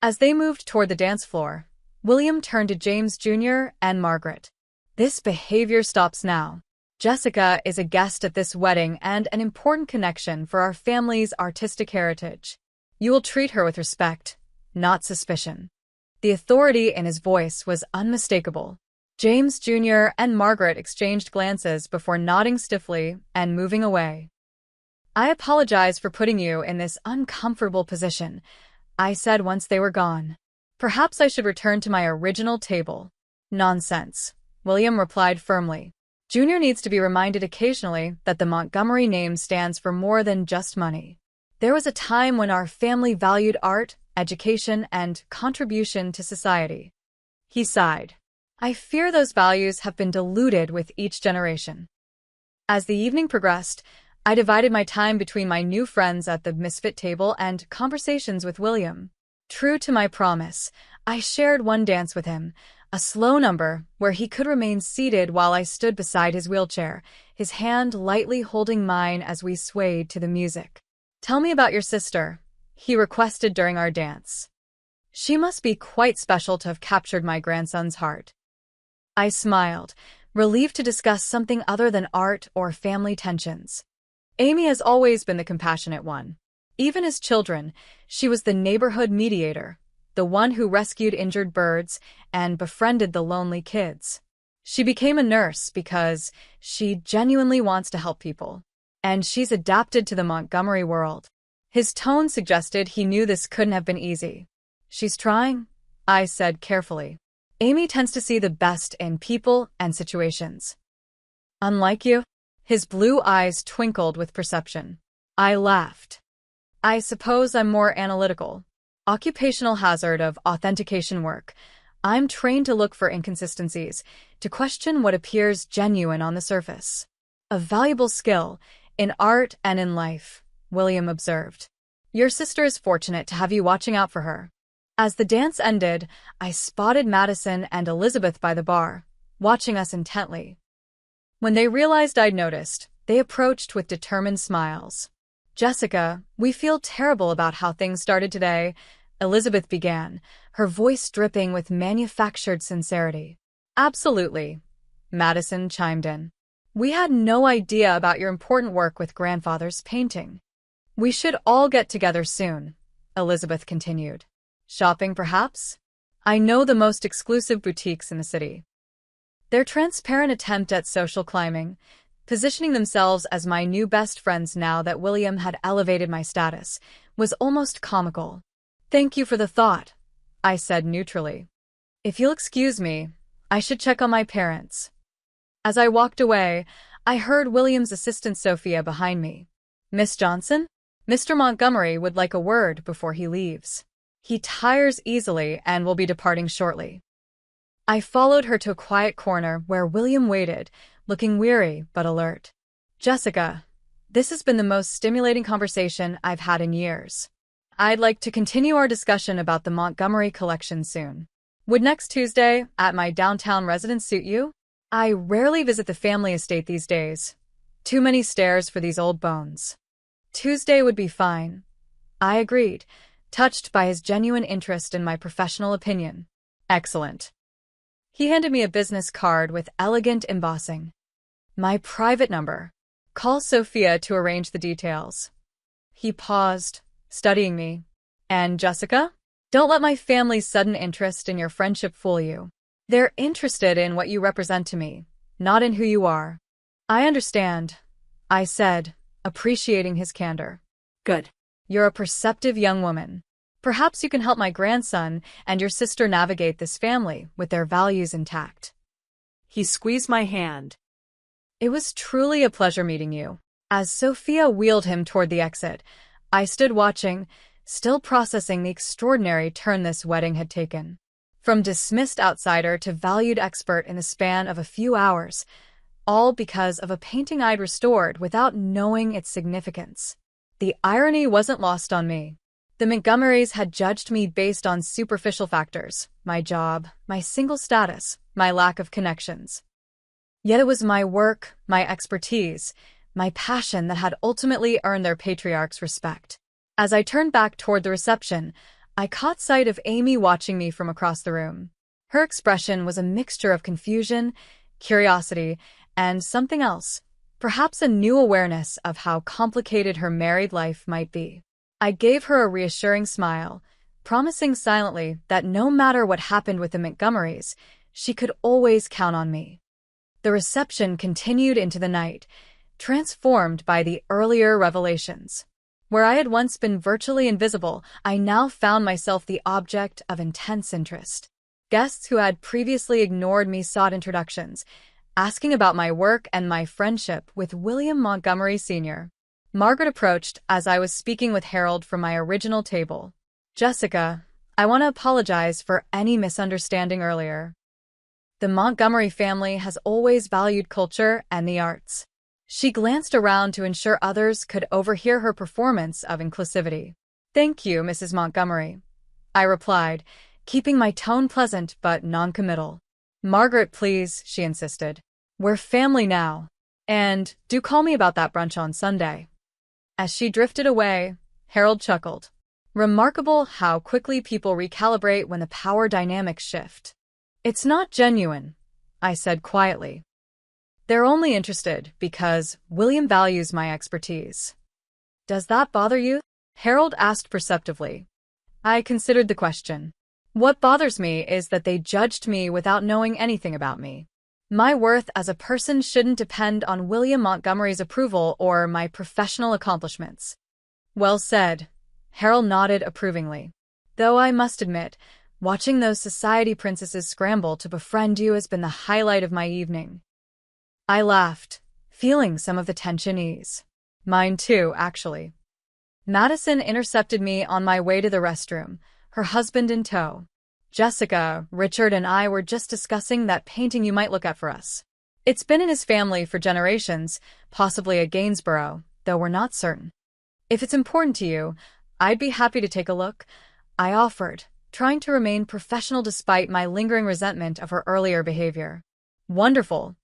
As they moved toward the dance floor, William turned to James Jr. and Margaret. This behavior stops now. Jessica is a guest at this wedding and an important connection for our family's artistic heritage. You will treat her with respect, not suspicion. The authority in his voice was unmistakable. James Jr. and Margaret exchanged glances before nodding stiffly and moving away. I apologize for putting you in this uncomfortable position, I said once they were gone. Perhaps I should return to my original table. Nonsense, William replied firmly. Junior needs to be reminded occasionally that the Montgomery name stands for more than just money. There was a time when our family valued art, education, and contribution to society. He sighed. I fear those values have been diluted with each generation. As the evening progressed, I divided my time between my new friends at the misfit table and conversations with William. True to my promise, I shared one dance with him, a slow number where he could remain seated while I stood beside his wheelchair, his hand lightly holding mine as we swayed to the music. Tell me about your sister, he requested during our dance. She must be quite special to have captured my grandson's heart. I smiled, relieved to discuss something other than art or family tensions. Amy has always been the compassionate one. Even as children, she was the neighborhood mediator, the one who rescued injured birds and befriended the lonely kids. She became a nurse because she genuinely wants to help people. And she's adapted to the Montgomery world. His tone suggested he knew this couldn't have been easy. She's trying, I said carefully. Amy tends to see the best in people and situations. Unlike you? His blue eyes twinkled with perception. I laughed. I suppose I'm more analytical. Occupational hazard of authentication work. I'm trained to look for inconsistencies, to question what appears genuine on the surface. A valuable skill in art and in life, William observed. Your sister is fortunate to have you watching out for her. As the dance ended, I spotted Madison and Elizabeth by the bar, watching us intently. When they realized I'd noticed, they approached with determined smiles. Jessica, we feel terrible about how things started today, Elizabeth began, her voice dripping with manufactured sincerity. Absolutely, Madison chimed in. We had no idea about your important work with grandfather's painting. We should all get together soon, Elizabeth continued. Shopping, perhaps? I know the most exclusive boutiques in the city. Their transparent attempt at social climbing, positioning themselves as my new best friends now that William had elevated my status, was almost comical. Thank you for the thought, I said neutrally. If you'll excuse me, I should check on my parents. As I walked away, I heard William's assistant Sophia behind me. Miss Johnson? Mr. Montgomery would like a word before he leaves. He tires easily and will be departing shortly. I followed her to a quiet corner where William waited, looking weary but alert. Jessica, this has been the most stimulating conversation I've had in years. I'd like to continue our discussion about the Montgomery collection soon. Would next Tuesday at my downtown residence suit you? I rarely visit the family estate these days. Too many stairs for these old bones. Tuesday would be fine. I agreed, touched by his genuine interest in my professional opinion. Excellent. He handed me a business card with elegant embossing. My private number. Call Sophia to arrange the details. He paused, studying me. And Jessica? Don't let my family's sudden interest in your friendship fool you. They're interested in what you represent to me, not in who you are. I understand, I said, appreciating his candor. Good. You're a perceptive young woman. Perhaps you can help my grandson and your sister navigate this family with their values intact. He squeezed my hand. It was truly a pleasure meeting you. As Sophia wheeled him toward the exit, I stood watching, still processing the extraordinary turn this wedding had taken. From dismissed outsider to valued expert in the span of a few hours, all because of a painting I'd restored without knowing its significance. The irony wasn't lost on me. The Montgomerys had judged me based on superficial factors, my job, my single status, my lack of connections. Yet it was my work, my expertise, my passion that had ultimately earned their patriarch's respect. As I turned back toward the reception, I caught sight of Amy watching me from across the room. Her expression was a mixture of confusion, curiosity, and something else, perhaps a new awareness of how complicated her married life might be. I gave her a reassuring smile, promising silently that no matter what happened with the Montgomerys, she could always count on me. The reception continued into the night, transformed by the earlier revelations. Where I had once been virtually invisible, I now found myself the object of intense interest. Guests who had previously ignored me sought introductions, asking about my work and my friendship with William Montgomery Sr. Margaret approached as I was speaking with Harold from my original table. Jessica, I want to apologize for any misunderstanding earlier. The Montgomery family has always valued culture and the arts. She glanced around to ensure others could overhear her performance of inclusivity. Thank you, Mrs. Montgomery, I replied, keeping my tone pleasant but non-committal. Margaret, please, she insisted. We're family now. And do call me about that brunch on Sunday. As she drifted away, Harold chuckled. Remarkable how quickly people recalibrate when the power dynamics shift. It's not genuine, I said quietly. They're only interested because William values my expertise. Does that bother you? Harold asked perceptively. I considered the question. What bothers me is that they judged me without knowing anything about me. My worth as a person shouldn't depend on William Montgomery's approval or my professional accomplishments. Well said. Harold nodded approvingly. Though I must admit, watching those society princesses scramble to befriend you has been the highlight of my evening. I laughed, feeling some of the tension ease. Mine too, actually. Madison intercepted me on my way to the restroom, her husband in tow. Jessica, Richard and I were just discussing that painting you might look at for us. It's been in his family for generations, possibly a Gainsborough, though we're not certain. If it's important to you, I'd be happy to take a look, I offered, trying to remain professional despite my lingering resentment of her earlier behavior. Wonderful.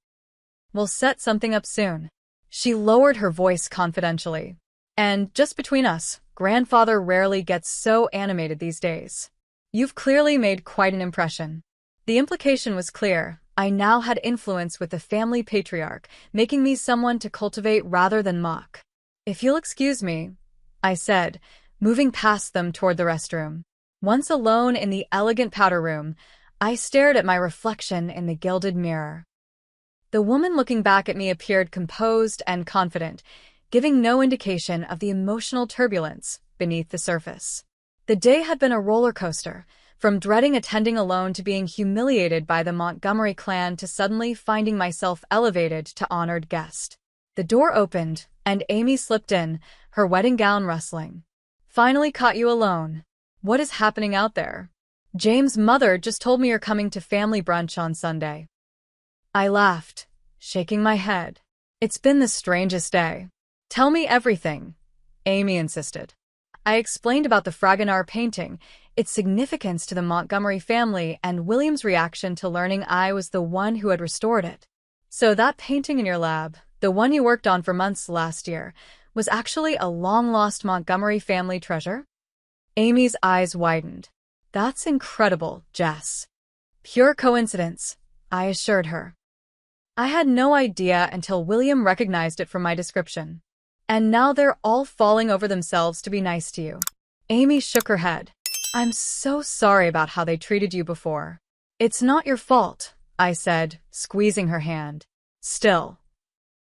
We'll set something up soon. She lowered her voice confidentially. And just between us, grandfather rarely gets so animated these days. You've clearly made quite an impression. The implication was clear. I now had influence with the family patriarch, making me someone to cultivate rather than mock. If you'll excuse me, I said, moving past them toward the restroom. Once alone in the elegant powder room, I stared at my reflection in the gilded mirror. The woman looking back at me appeared composed and confident, giving no indication of the emotional turbulence beneath the surface. The day had been a roller coaster, from dreading attending alone to being humiliated by the Montgomery clan to suddenly finding myself elevated to honored guest. The door opened, and Amy slipped in, her wedding gown rustling. Finally caught you alone. What is happening out there? James' mother just told me you're coming to family brunch on Sunday. I laughed, shaking my head. It's been the strangest day. Tell me everything, Amy insisted. I explained about the Fragonard painting, its significance to the Montgomery family, and William's reaction to learning I was the one who had restored it. So that painting in your lab, the one you worked on for months last year, was actually a long-lost Montgomery family treasure? Amy's eyes widened. That's incredible, Jess. Pure coincidence, I assured her. I had no idea until William recognized it from my description. And now they're all falling over themselves to be nice to you. Amy shook her head. I'm so sorry about how they treated you before. It's not your fault, I said, squeezing her hand. Still.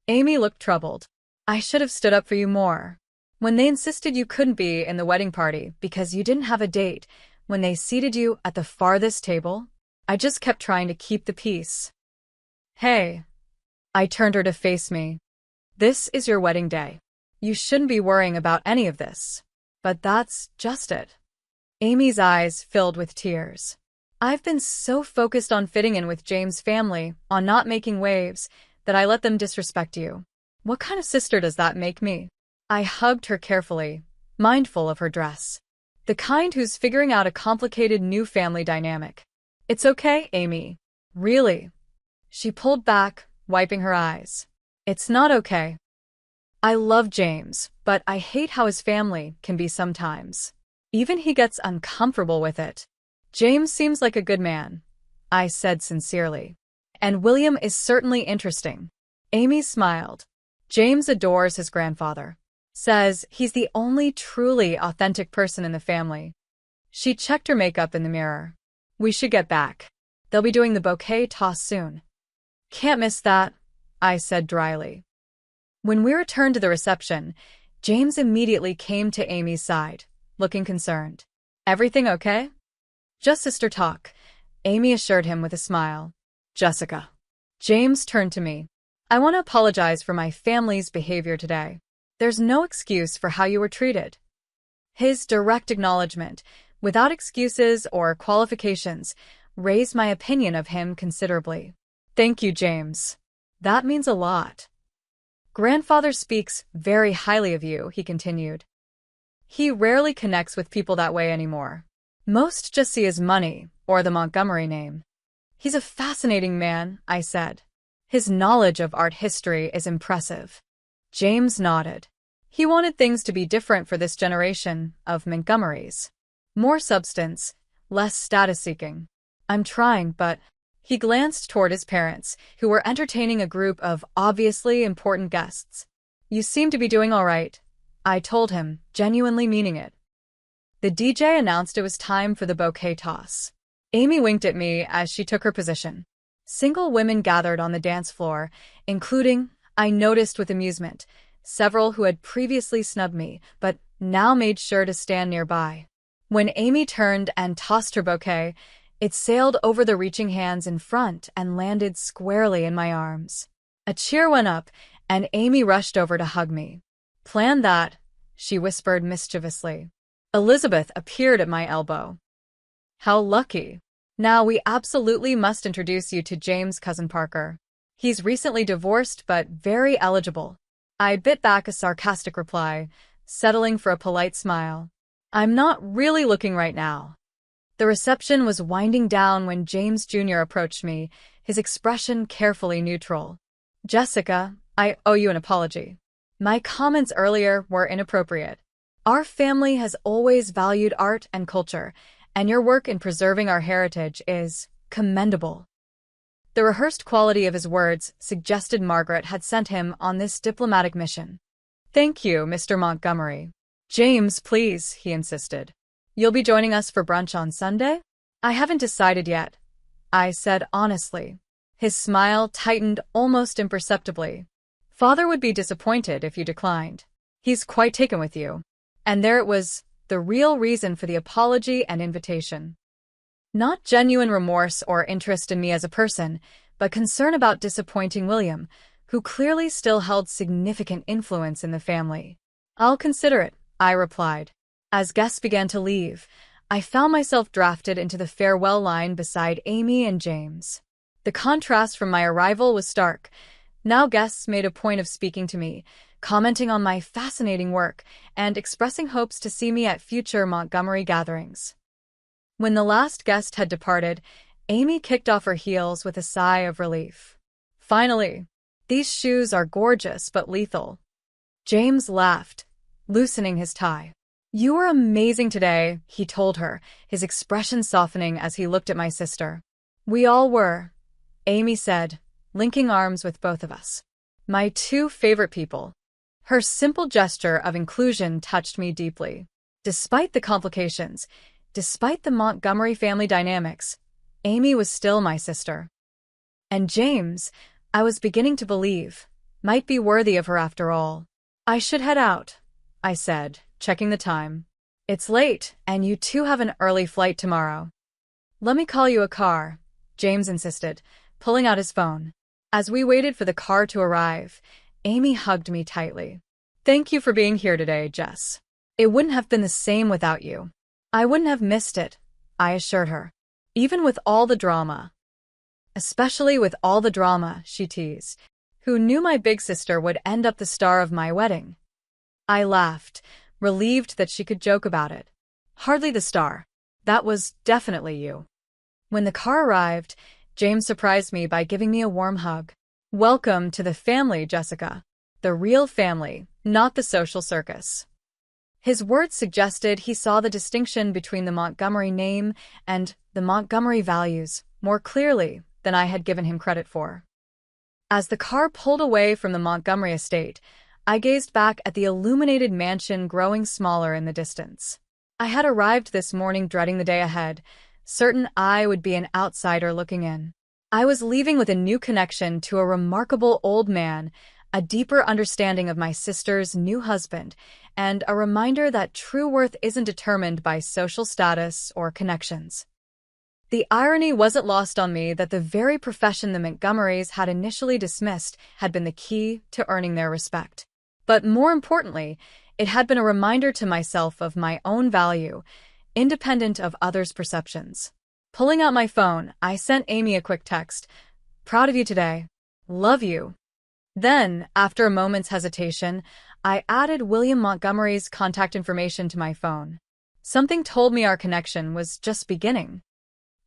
Amy looked troubled. I should have stood up for you more. When they insisted you couldn't be in the wedding party because you didn't have a date, when they seated you at the farthest table, I just kept trying to keep the peace. Hey. I turned her to face me. This is your wedding day. You shouldn't be worrying about any of this. But that's just it. Amy's eyes filled with tears. I've been so focused on fitting in with James' family, on not making waves, that I let them disrespect you. What kind of sister does that make me? I hugged her carefully, mindful of her dress. The kind who's figuring out a complicated new family dynamic. It's okay, Amy. Really. She pulled back, wiping her eyes. It's not okay. I love James, but I hate how his family can be sometimes. Even he gets uncomfortable with it. James seems like a good man, I said sincerely. And William is certainly interesting. Amy smiled. James adores his grandfather. Says he's the only truly authentic person in the family. She checked her makeup in the mirror. We should get back. They'll be doing the bouquet toss soon. Can't miss that, I said dryly. When we returned to the reception, James immediately came to Amy's side, looking concerned. Everything okay? Just sister talk, Amy assured him with a smile. Jessica. James turned to me. I want to apologize for my family's behavior today. There's no excuse for how you were treated. His direct acknowledgement, without excuses or qualifications, raised my opinion of him considerably. Thank you, James. That means a lot. Grandfather speaks very highly of you, he continued. He rarely connects with people that way anymore. Most just see his money, or the Montgomery name. He's a fascinating man, I said. His knowledge of art history is impressive. James nodded. He wanted things to be different for this generation of Montgomerys. More substance, less status-seeking. I'm trying, but... He glanced toward his parents, who were entertaining a group of obviously important guests. You seem to be doing all right, I told him, genuinely meaning it. The DJ announced it was time for the bouquet toss. Amy winked at me as she took her position. Single women gathered on the dance floor, including, I noticed with amusement, several who had previously snubbed me, but now made sure to stand nearby. When Amy turned and tossed her bouquet, it sailed over the reaching hands in front and landed squarely in my arms. A cheer went up, and Amy rushed over to hug me. Plan that, she whispered mischievously. Elizabeth appeared at my elbow. How lucky. Now we absolutely must introduce you to James' cousin Parker. He's recently divorced but very eligible. I bit back a sarcastic reply, settling for a polite smile. I'm not really looking right now. The reception was winding down when James Jr. approached me, his expression carefully neutral. Jessica, I owe you an apology. My comments earlier were inappropriate. Our family has always valued art and culture, and your work in preserving our heritage is commendable. The rehearsed quality of his words suggested Margaret had sent him on this diplomatic mission. Thank you, Mr. Montgomery. James, please, he insisted. You'll be joining us for brunch on Sunday? I haven't decided yet, I said honestly. His smile tightened almost imperceptibly. Father would be disappointed if you declined. He's quite taken with you. And there it was, the real reason for the apology and invitation. Not genuine remorse or interest in me as a person, but concern about disappointing William, who clearly still held significant influence in the family. I'll consider it, I replied. As guests began to leave, I found myself drafted into the farewell line beside Amy and James. The contrast from my arrival was stark. Now guests made a point of speaking to me, commenting on my fascinating work, and expressing hopes to see me at future Montgomery gatherings. When the last guest had departed, Amy kicked off her heels with a sigh of relief. Finally, these shoes are gorgeous but lethal. James laughed, loosening his tie. You were amazing today, he told her, his expression softening as he looked at my sister. We all were, Amy said, linking arms with both of us. My two favorite people. Her simple gesture of inclusion touched me deeply. Despite the complications, despite the Montgomery family dynamics, Amy was still my sister. And James, I was beginning to believe, might be worthy of her after all. I should head out, I said, checking the time. It's late, and you two have an early flight tomorrow. Let me call you a car, James insisted, pulling out his phone. As we waited for the car to arrive, Amy hugged me tightly. Thank you for being here today, Jess. It wouldn't have been the same without you. I wouldn't have missed it, I assured her. Even with all the drama. Especially with all the drama, she teased. Who knew my big sister would end up the star of my wedding? I laughed, relieved that she could joke about it. Hardly the star. That was definitely you. When the car arrived, James surprised me by giving me a warm hug. Welcome to the family, Jessica. The real family, not the social circus. His words suggested he saw the distinction between the Montgomery name and the Montgomery values more clearly than I had given him credit for. As the car pulled away from the Montgomery estate, I gazed back at the illuminated mansion growing smaller in the distance. I had arrived this morning dreading the day ahead, certain I would be an outsider looking in. I was leaving with a new connection to a remarkable old man, a deeper understanding of my sister's new husband, and a reminder that true worth isn't determined by social status or connections. The irony wasn't lost on me that the very profession the Montgomerys had initially dismissed had been the key to earning their respect. But more importantly, it had been a reminder to myself of my own value, independent of others' perceptions. Pulling out my phone, I sent Amy a quick text. Proud of you today. Love you. Then, after a moment's hesitation, I added William Montgomery's contact information to my phone. Something told me our connection was just beginning.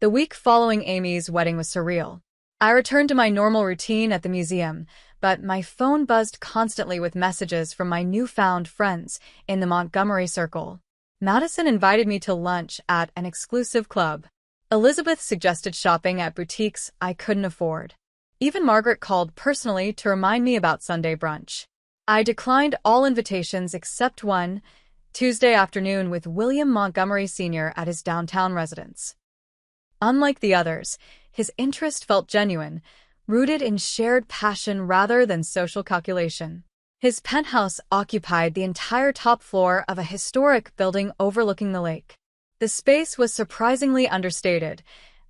The week following Amy's wedding was surreal. I returned to my normal routine at the museum, but my phone buzzed constantly with messages from my newfound friends in the Montgomery circle. Madison invited me to lunch at an exclusive club. Elizabeth suggested shopping at boutiques I couldn't afford. Even Margaret called personally to remind me about Sunday brunch. I declined all invitations except one, Tuesday afternoon with William Montgomery Sr. at his downtown residence. Unlike the others, his interest felt genuine, rooted in shared passion rather than social calculation. His penthouse occupied the entire top floor of a historic building overlooking the lake. The space was surprisingly understated,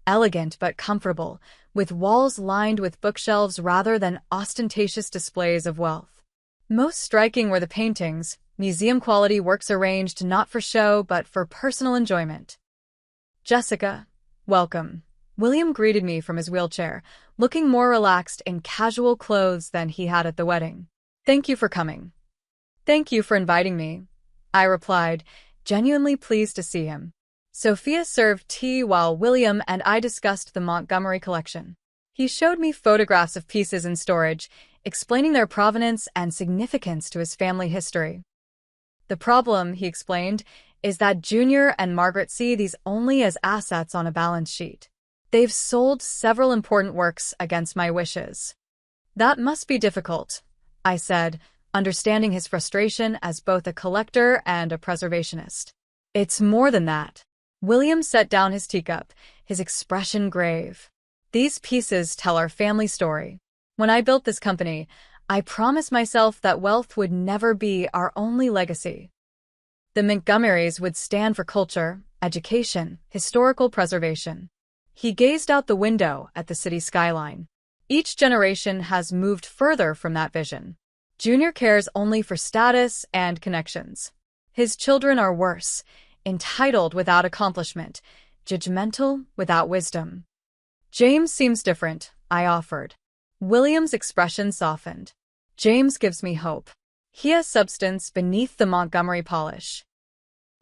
elegant but comfortable, with walls lined with bookshelves rather than ostentatious displays of wealth. Most striking were the paintings, museum-quality works arranged not for show but for personal enjoyment. Jessica, welcome. William greeted me from his wheelchair, looking more relaxed in casual clothes than he had at the wedding. Thank you for coming. Thank you for inviting me, I replied, genuinely pleased to see him. Sophia served tea while William and I discussed the Montgomery collection. He showed me photographs of pieces in storage, explaining their provenance and significance to his family history. The problem, he explained, is that Junior and Margaret see these only as assets on a balance sheet. They've sold several important works against my wishes. That must be difficult, I said, understanding his frustration as both a collector and a preservationist. It's more than that. William set down his teacup, his expression grave. These pieces tell our family story. When I built this company, I promised myself that wealth would never be our only legacy. The Montgomerys would stand for culture, education, historical preservation. He gazed out the window at the city skyline. Each generation has moved further from that vision. Junior cares only for status and connections. His children are worse, entitled without accomplishment, judgmental without wisdom. James seems different, I offered. William's expression softened. James gives me hope. He has substance beneath the Montgomery polish.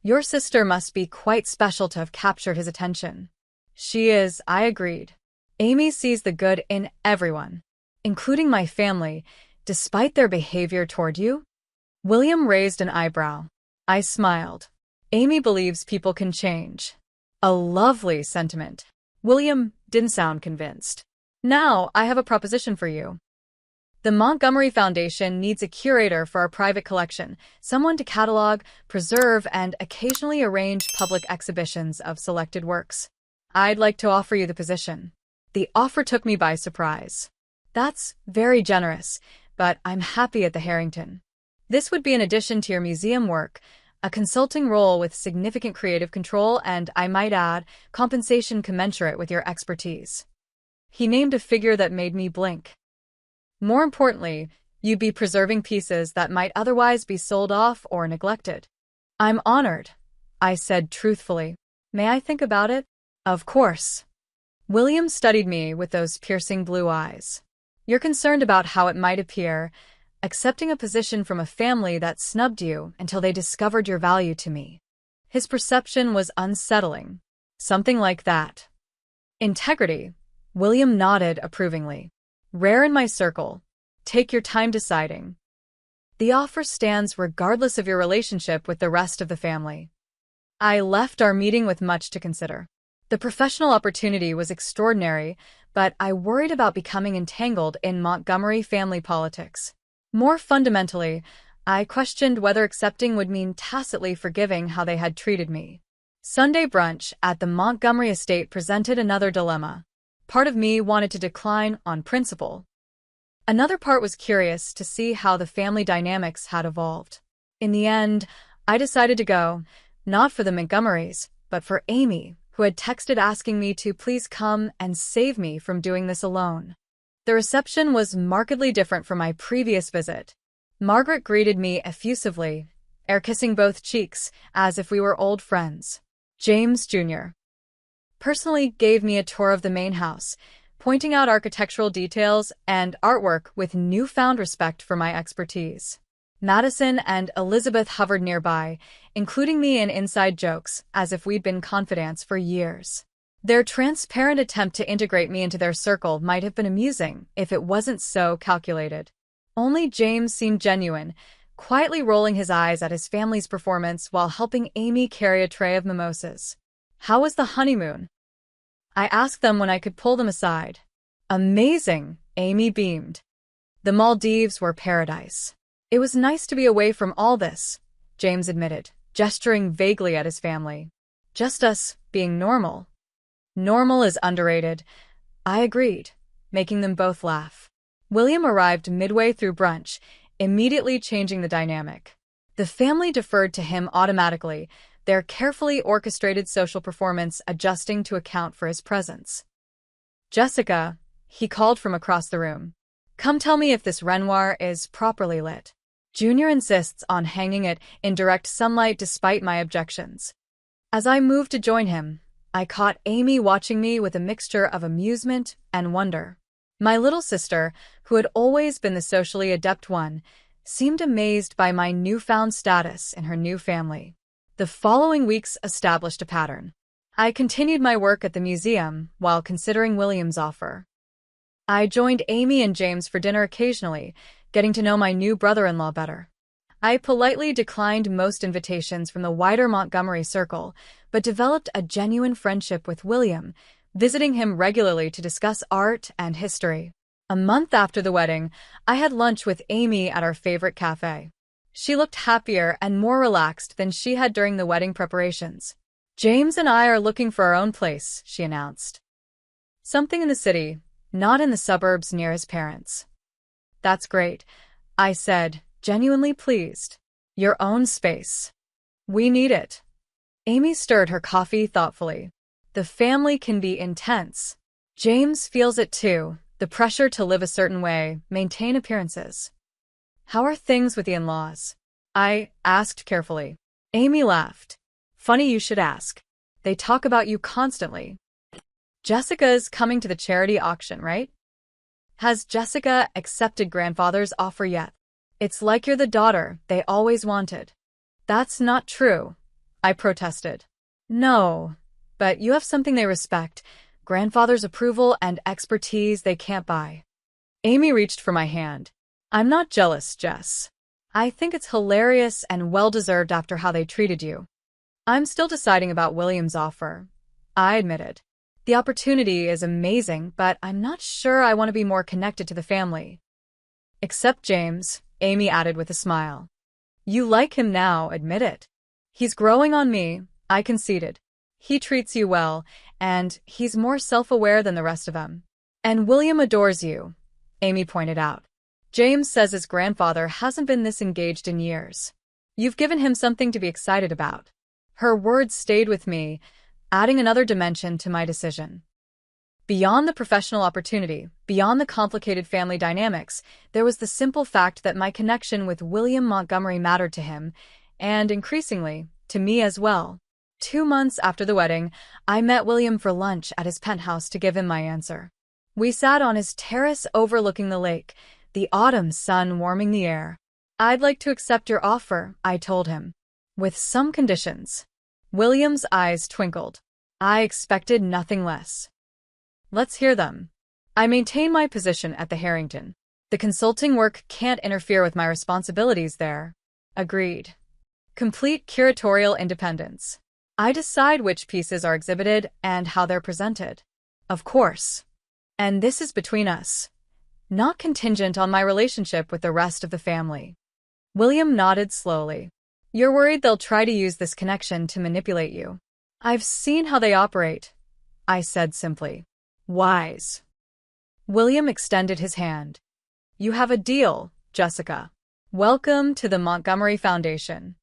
Your sister must be quite special to have captured his attention. She is, I agreed. Amy sees the good in everyone, including my family, despite their behavior toward you. William raised an eyebrow. I smiled. Amy believes people can change. A lovely sentiment. William didn't sound convinced. Now, I have a proposition for you. The Montgomery Foundation needs a curator for our private collection, someone to catalog, preserve, and occasionally arrange public exhibitions of selected works. I'd like to offer you the position. The offer took me by surprise. That's very generous, but I'm happy at the Harrington. This would be an addition to your museum work, a consulting role with significant creative control and, I might add, compensation commensurate with your expertise. He named a figure that made me blink. More importantly, you'd be preserving pieces that might otherwise be sold off or neglected. I'm honored, I said truthfully. May I think about it? Of course. William studied me with those piercing blue eyes. You're concerned about how it might appear, accepting a position from a family that snubbed you until they discovered your value to me. His perception was unsettling. Something like that. Integrity. William nodded approvingly. Rare in my circle. Take your time deciding. The offer stands regardless of your relationship with the rest of the family. I left our meeting with much to consider. The professional opportunity was extraordinary, but I worried about becoming entangled in Montgomery family politics. More fundamentally, I questioned whether accepting would mean tacitly forgiving how they had treated me. Sunday brunch at the Montgomery estate presented another dilemma. Part of me wanted to decline on principle. Another part was curious to see how the family dynamics had evolved. In the end, I decided to go, not for the Montgomerys, but for Amy, who had texted asking me to please come and save me from doing this alone. The reception was markedly different from my previous visit. Margaret greeted me effusively, air-kissing both cheeks, as if we were old friends. James Jr. personally gave me a tour of the main house, pointing out architectural details and artwork with newfound respect for my expertise. Madison and Elizabeth hovered nearby, including me in inside jokes, as if we'd been confidants for years. Their transparent attempt to integrate me into their circle might have been amusing if it wasn't so calculated. Only James seemed genuine, quietly rolling his eyes at his family's performance while helping Amy carry a tray of mimosas. How was the honeymoon? I asked them when I could pull them aside. Amazing, Amy beamed. The Maldives were paradise. It was nice to be away from all this, James admitted, gesturing vaguely at his family. Just us being normal. Normal is underrated. I agreed, making them both laugh. William arrived midway through brunch, immediately changing the dynamic. The family deferred to him automatically, their carefully orchestrated social performance adjusting to account for his presence. Jessica, he called from across the room. Come tell me if this Renoir is properly lit. Junior insists on hanging it in direct sunlight despite my objections. As I moved to join him, I caught Amy watching me with a mixture of amusement and wonder. My little sister, who had always been the socially adept one, seemed amazed by my newfound status in her new family. The following weeks established a pattern. I continued my work at the museum while considering William's offer. I joined Amy and James for dinner occasionally, getting to know my new brother-in-law better. I politely declined most invitations from the wider Montgomery circle, but developed a genuine friendship with William, visiting him regularly to discuss art and history. A month after the wedding, I had lunch with Amy at our favorite cafe. She looked happier and more relaxed than she had during the wedding preparations. James and I are looking for our own place, she announced. Something in the city, not in the suburbs near his parents. That's great, I said, genuinely pleased. Your own space. We need it. Amy stirred her coffee thoughtfully. The family can be intense. James feels it too, the pressure to live a certain way, maintain appearances. How are things with the in-laws? I asked carefully. Amy laughed. Funny you should ask. They talk about you constantly. Jessica's coming to the charity auction, right? Has Jessica accepted grandfather's offer yet? It's like you're the daughter they always wanted. That's not true, I protested. No, but you have something they respect, grandfather's approval and expertise they can't buy. Amy reached for my hand. I'm not jealous, Jess. I think it's hilarious and well-deserved after how they treated you. I'm still deciding about William's offer, I admitted. The opportunity is amazing, but I'm not sure I want to be more connected to the family. Except James, Amy added with a smile. You like him now, admit it. He's growing on me, I conceded. He treats you well, and he's more self-aware than the rest of them. And William adores you, Amy pointed out. James says his grandfather hasn't been this engaged in years. You've given him something to be excited about. Her words stayed with me, adding another dimension to my decision. Beyond the professional opportunity, beyond the complicated family dynamics, there was the simple fact that my connection with William Montgomery mattered to him, and increasingly, to me as well. 2 months after the wedding, I met William for lunch at his penthouse to give him my answer. We sat on his terrace overlooking the lake, the autumn sun warming the air. I'd like to accept your offer, I told him. With some conditions. William's eyes twinkled. I expected nothing less. Let's hear them. I maintain my position at the Harrington. The consulting work can't interfere with my responsibilities there. Agreed. Complete curatorial independence. I decide which pieces are exhibited and how they're presented. Of course. And this is between us. Not contingent on my relationship with the rest of the family. William nodded slowly. You're worried they'll try to use this connection to manipulate you. I've seen how they operate, I said simply. Wise. William extended his hand. You have a deal, Jessica. Welcome to the Montgomery Foundation.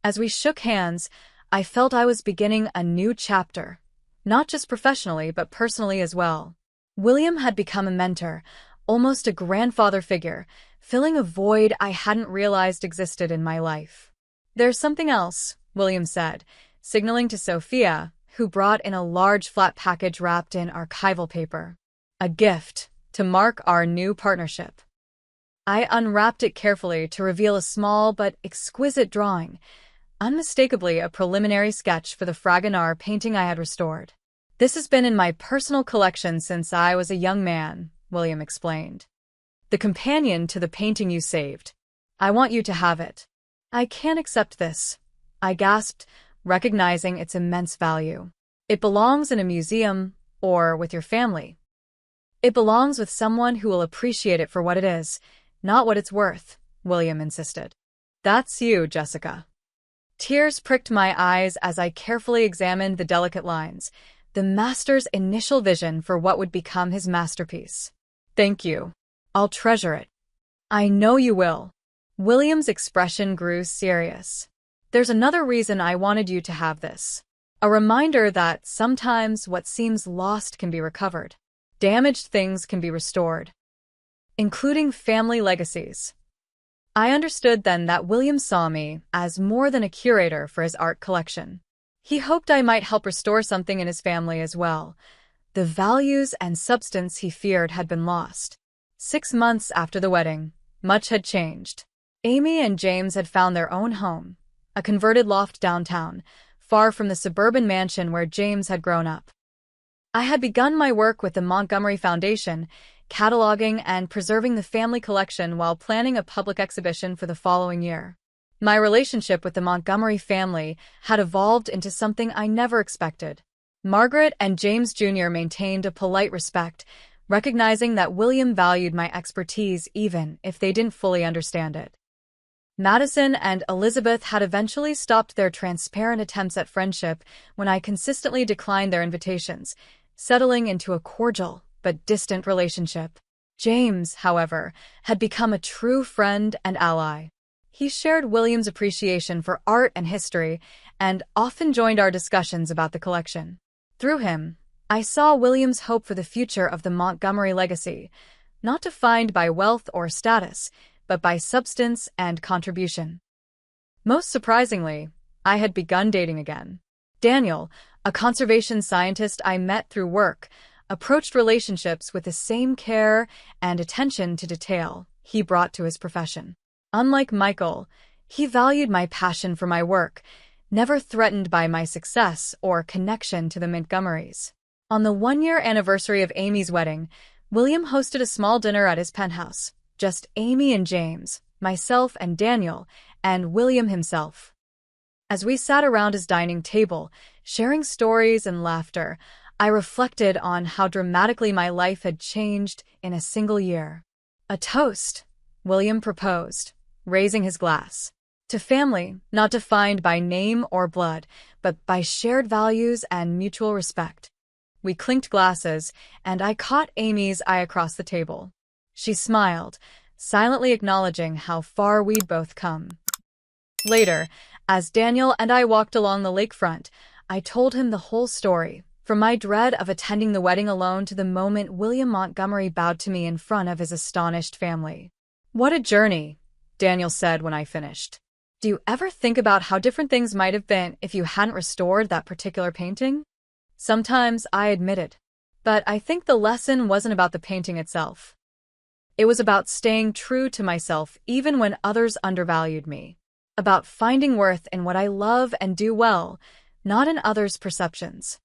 As we shook hands, I felt I was beginning a new chapter, not just professionally but personally as well. William had become a mentor, almost a grandfather figure, filling a void I hadn't realized existed in my life. There's something else, William said, signaling to Sophia, who brought in a large flat package wrapped in archival paper. A gift to mark our new partnership. I unwrapped it carefully to reveal a small but exquisite drawing, unmistakably a preliminary sketch for the Fragonard painting I had restored. This has been in my personal collection since I was a young man, William explained. The companion to the painting you saved. I want you to have it. I can't accept this, I gasped, recognizing its immense value. It belongs in a museum, or with your family. It belongs with someone who will appreciate it for what it is, not what it's worth, William insisted. That's you, Jessica. Tears pricked my eyes as I carefully examined the delicate lines, the master's initial vision for what would become his masterpiece. Thank you. I'll treasure it. I know you will. William's expression grew serious. There's another reason I wanted you to have this. A reminder that sometimes what seems lost can be recovered. Damaged things can be restored. Including family legacies. I understood then that William saw me as more than a curator for his art collection. He hoped I might help restore something in his family as well. The values and substance he feared had been lost. 6 months after the wedding, much had changed. Amy and James had found their own home, a converted loft downtown, far from the suburban mansion where James had grown up. I had begun my work with the Montgomery Foundation, cataloging and preserving the family collection while planning a public exhibition for the following year. My relationship with the Montgomery family had evolved into something I never expected. Margaret and James Jr. maintained a polite respect, recognizing that William valued my expertise even if they didn't fully understand it. Madison and Elizabeth had eventually stopped their transparent attempts at friendship when I consistently declined their invitations, settling into a cordial but distant relationship. James, however, had become a true friend and ally. He shared William's appreciation for art and history and often joined our discussions about the collection. Through him, I saw William's hope for the future of the Montgomery legacy, not defined by wealth or status, but by substance and contribution. Most surprisingly, I had begun dating again. Daniel, a conservation scientist I met through work, approached relationships with the same care and attention to detail he brought to his profession. Unlike Michael, he valued my passion for my work, never threatened by my success or connection to the Montgomerys. On the 1-year anniversary of Amy's wedding, William hosted a small dinner at his penthouse. Just Amy and James, myself and Daniel, and William himself. As we sat around his dining table, sharing stories and laughter, I reflected on how dramatically my life had changed in a single year. A toast, William proposed, raising his glass. To family, not defined by name or blood, but by shared values and mutual respect. We clinked glasses, and I caught Amy's eye across the table. She smiled, silently acknowledging how far we'd both come. Later, as Daniel and I walked along the lakefront, I told him the whole story, from my dread of attending the wedding alone to the moment William Montgomery bowed to me in front of his astonished family. "What a journey," Daniel said when I finished. "Do you ever think about how different things might have been if you hadn't restored that particular painting?" Sometimes, I admitted. But I think the lesson wasn't about the painting itself. It was about staying true to myself even when others undervalued me. About finding worth in what I love and do well, not in others' perceptions.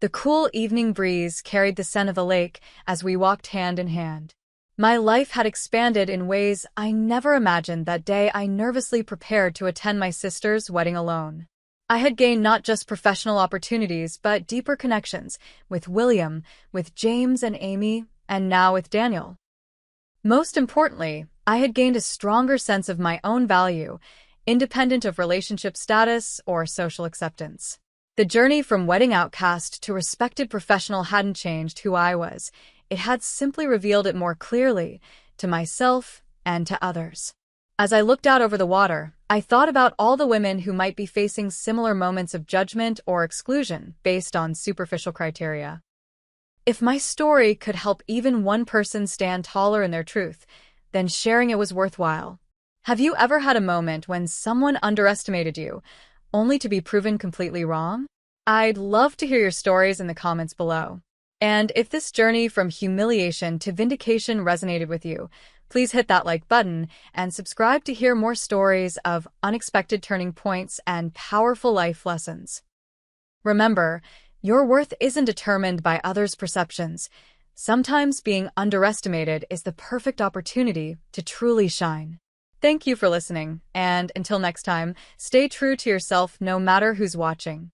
The cool evening breeze carried the scent of the lake as we walked hand in hand. My life had expanded in ways I never imagined that day I nervously prepared to attend my sister's wedding alone. I had gained not just professional opportunities, but deeper connections with William, with James and Amy, and now with Daniel. Most importantly, I had gained a stronger sense of my own value, independent of relationship status or social acceptance. The journey from wedding outcast to respected professional hadn't changed who I was. It had simply revealed it more clearly, to myself and to others. As I looked out over the water, I thought about all the women who might be facing similar moments of judgment or exclusion based on superficial criteria. If my story could help even one person stand taller in their truth, then sharing it was worthwhile. Have you ever had a moment when someone underestimated you, only to be proven completely wrong? I'd love to hear your stories in the comments below. And if this journey from humiliation to vindication resonated with you, please hit that like button and subscribe to hear more stories of unexpected turning points and powerful life lessons. Remember, your worth isn't determined by others' perceptions. Sometimes being underestimated is the perfect opportunity to truly shine. Thank you for listening, and until next time, stay true to yourself no matter who's watching.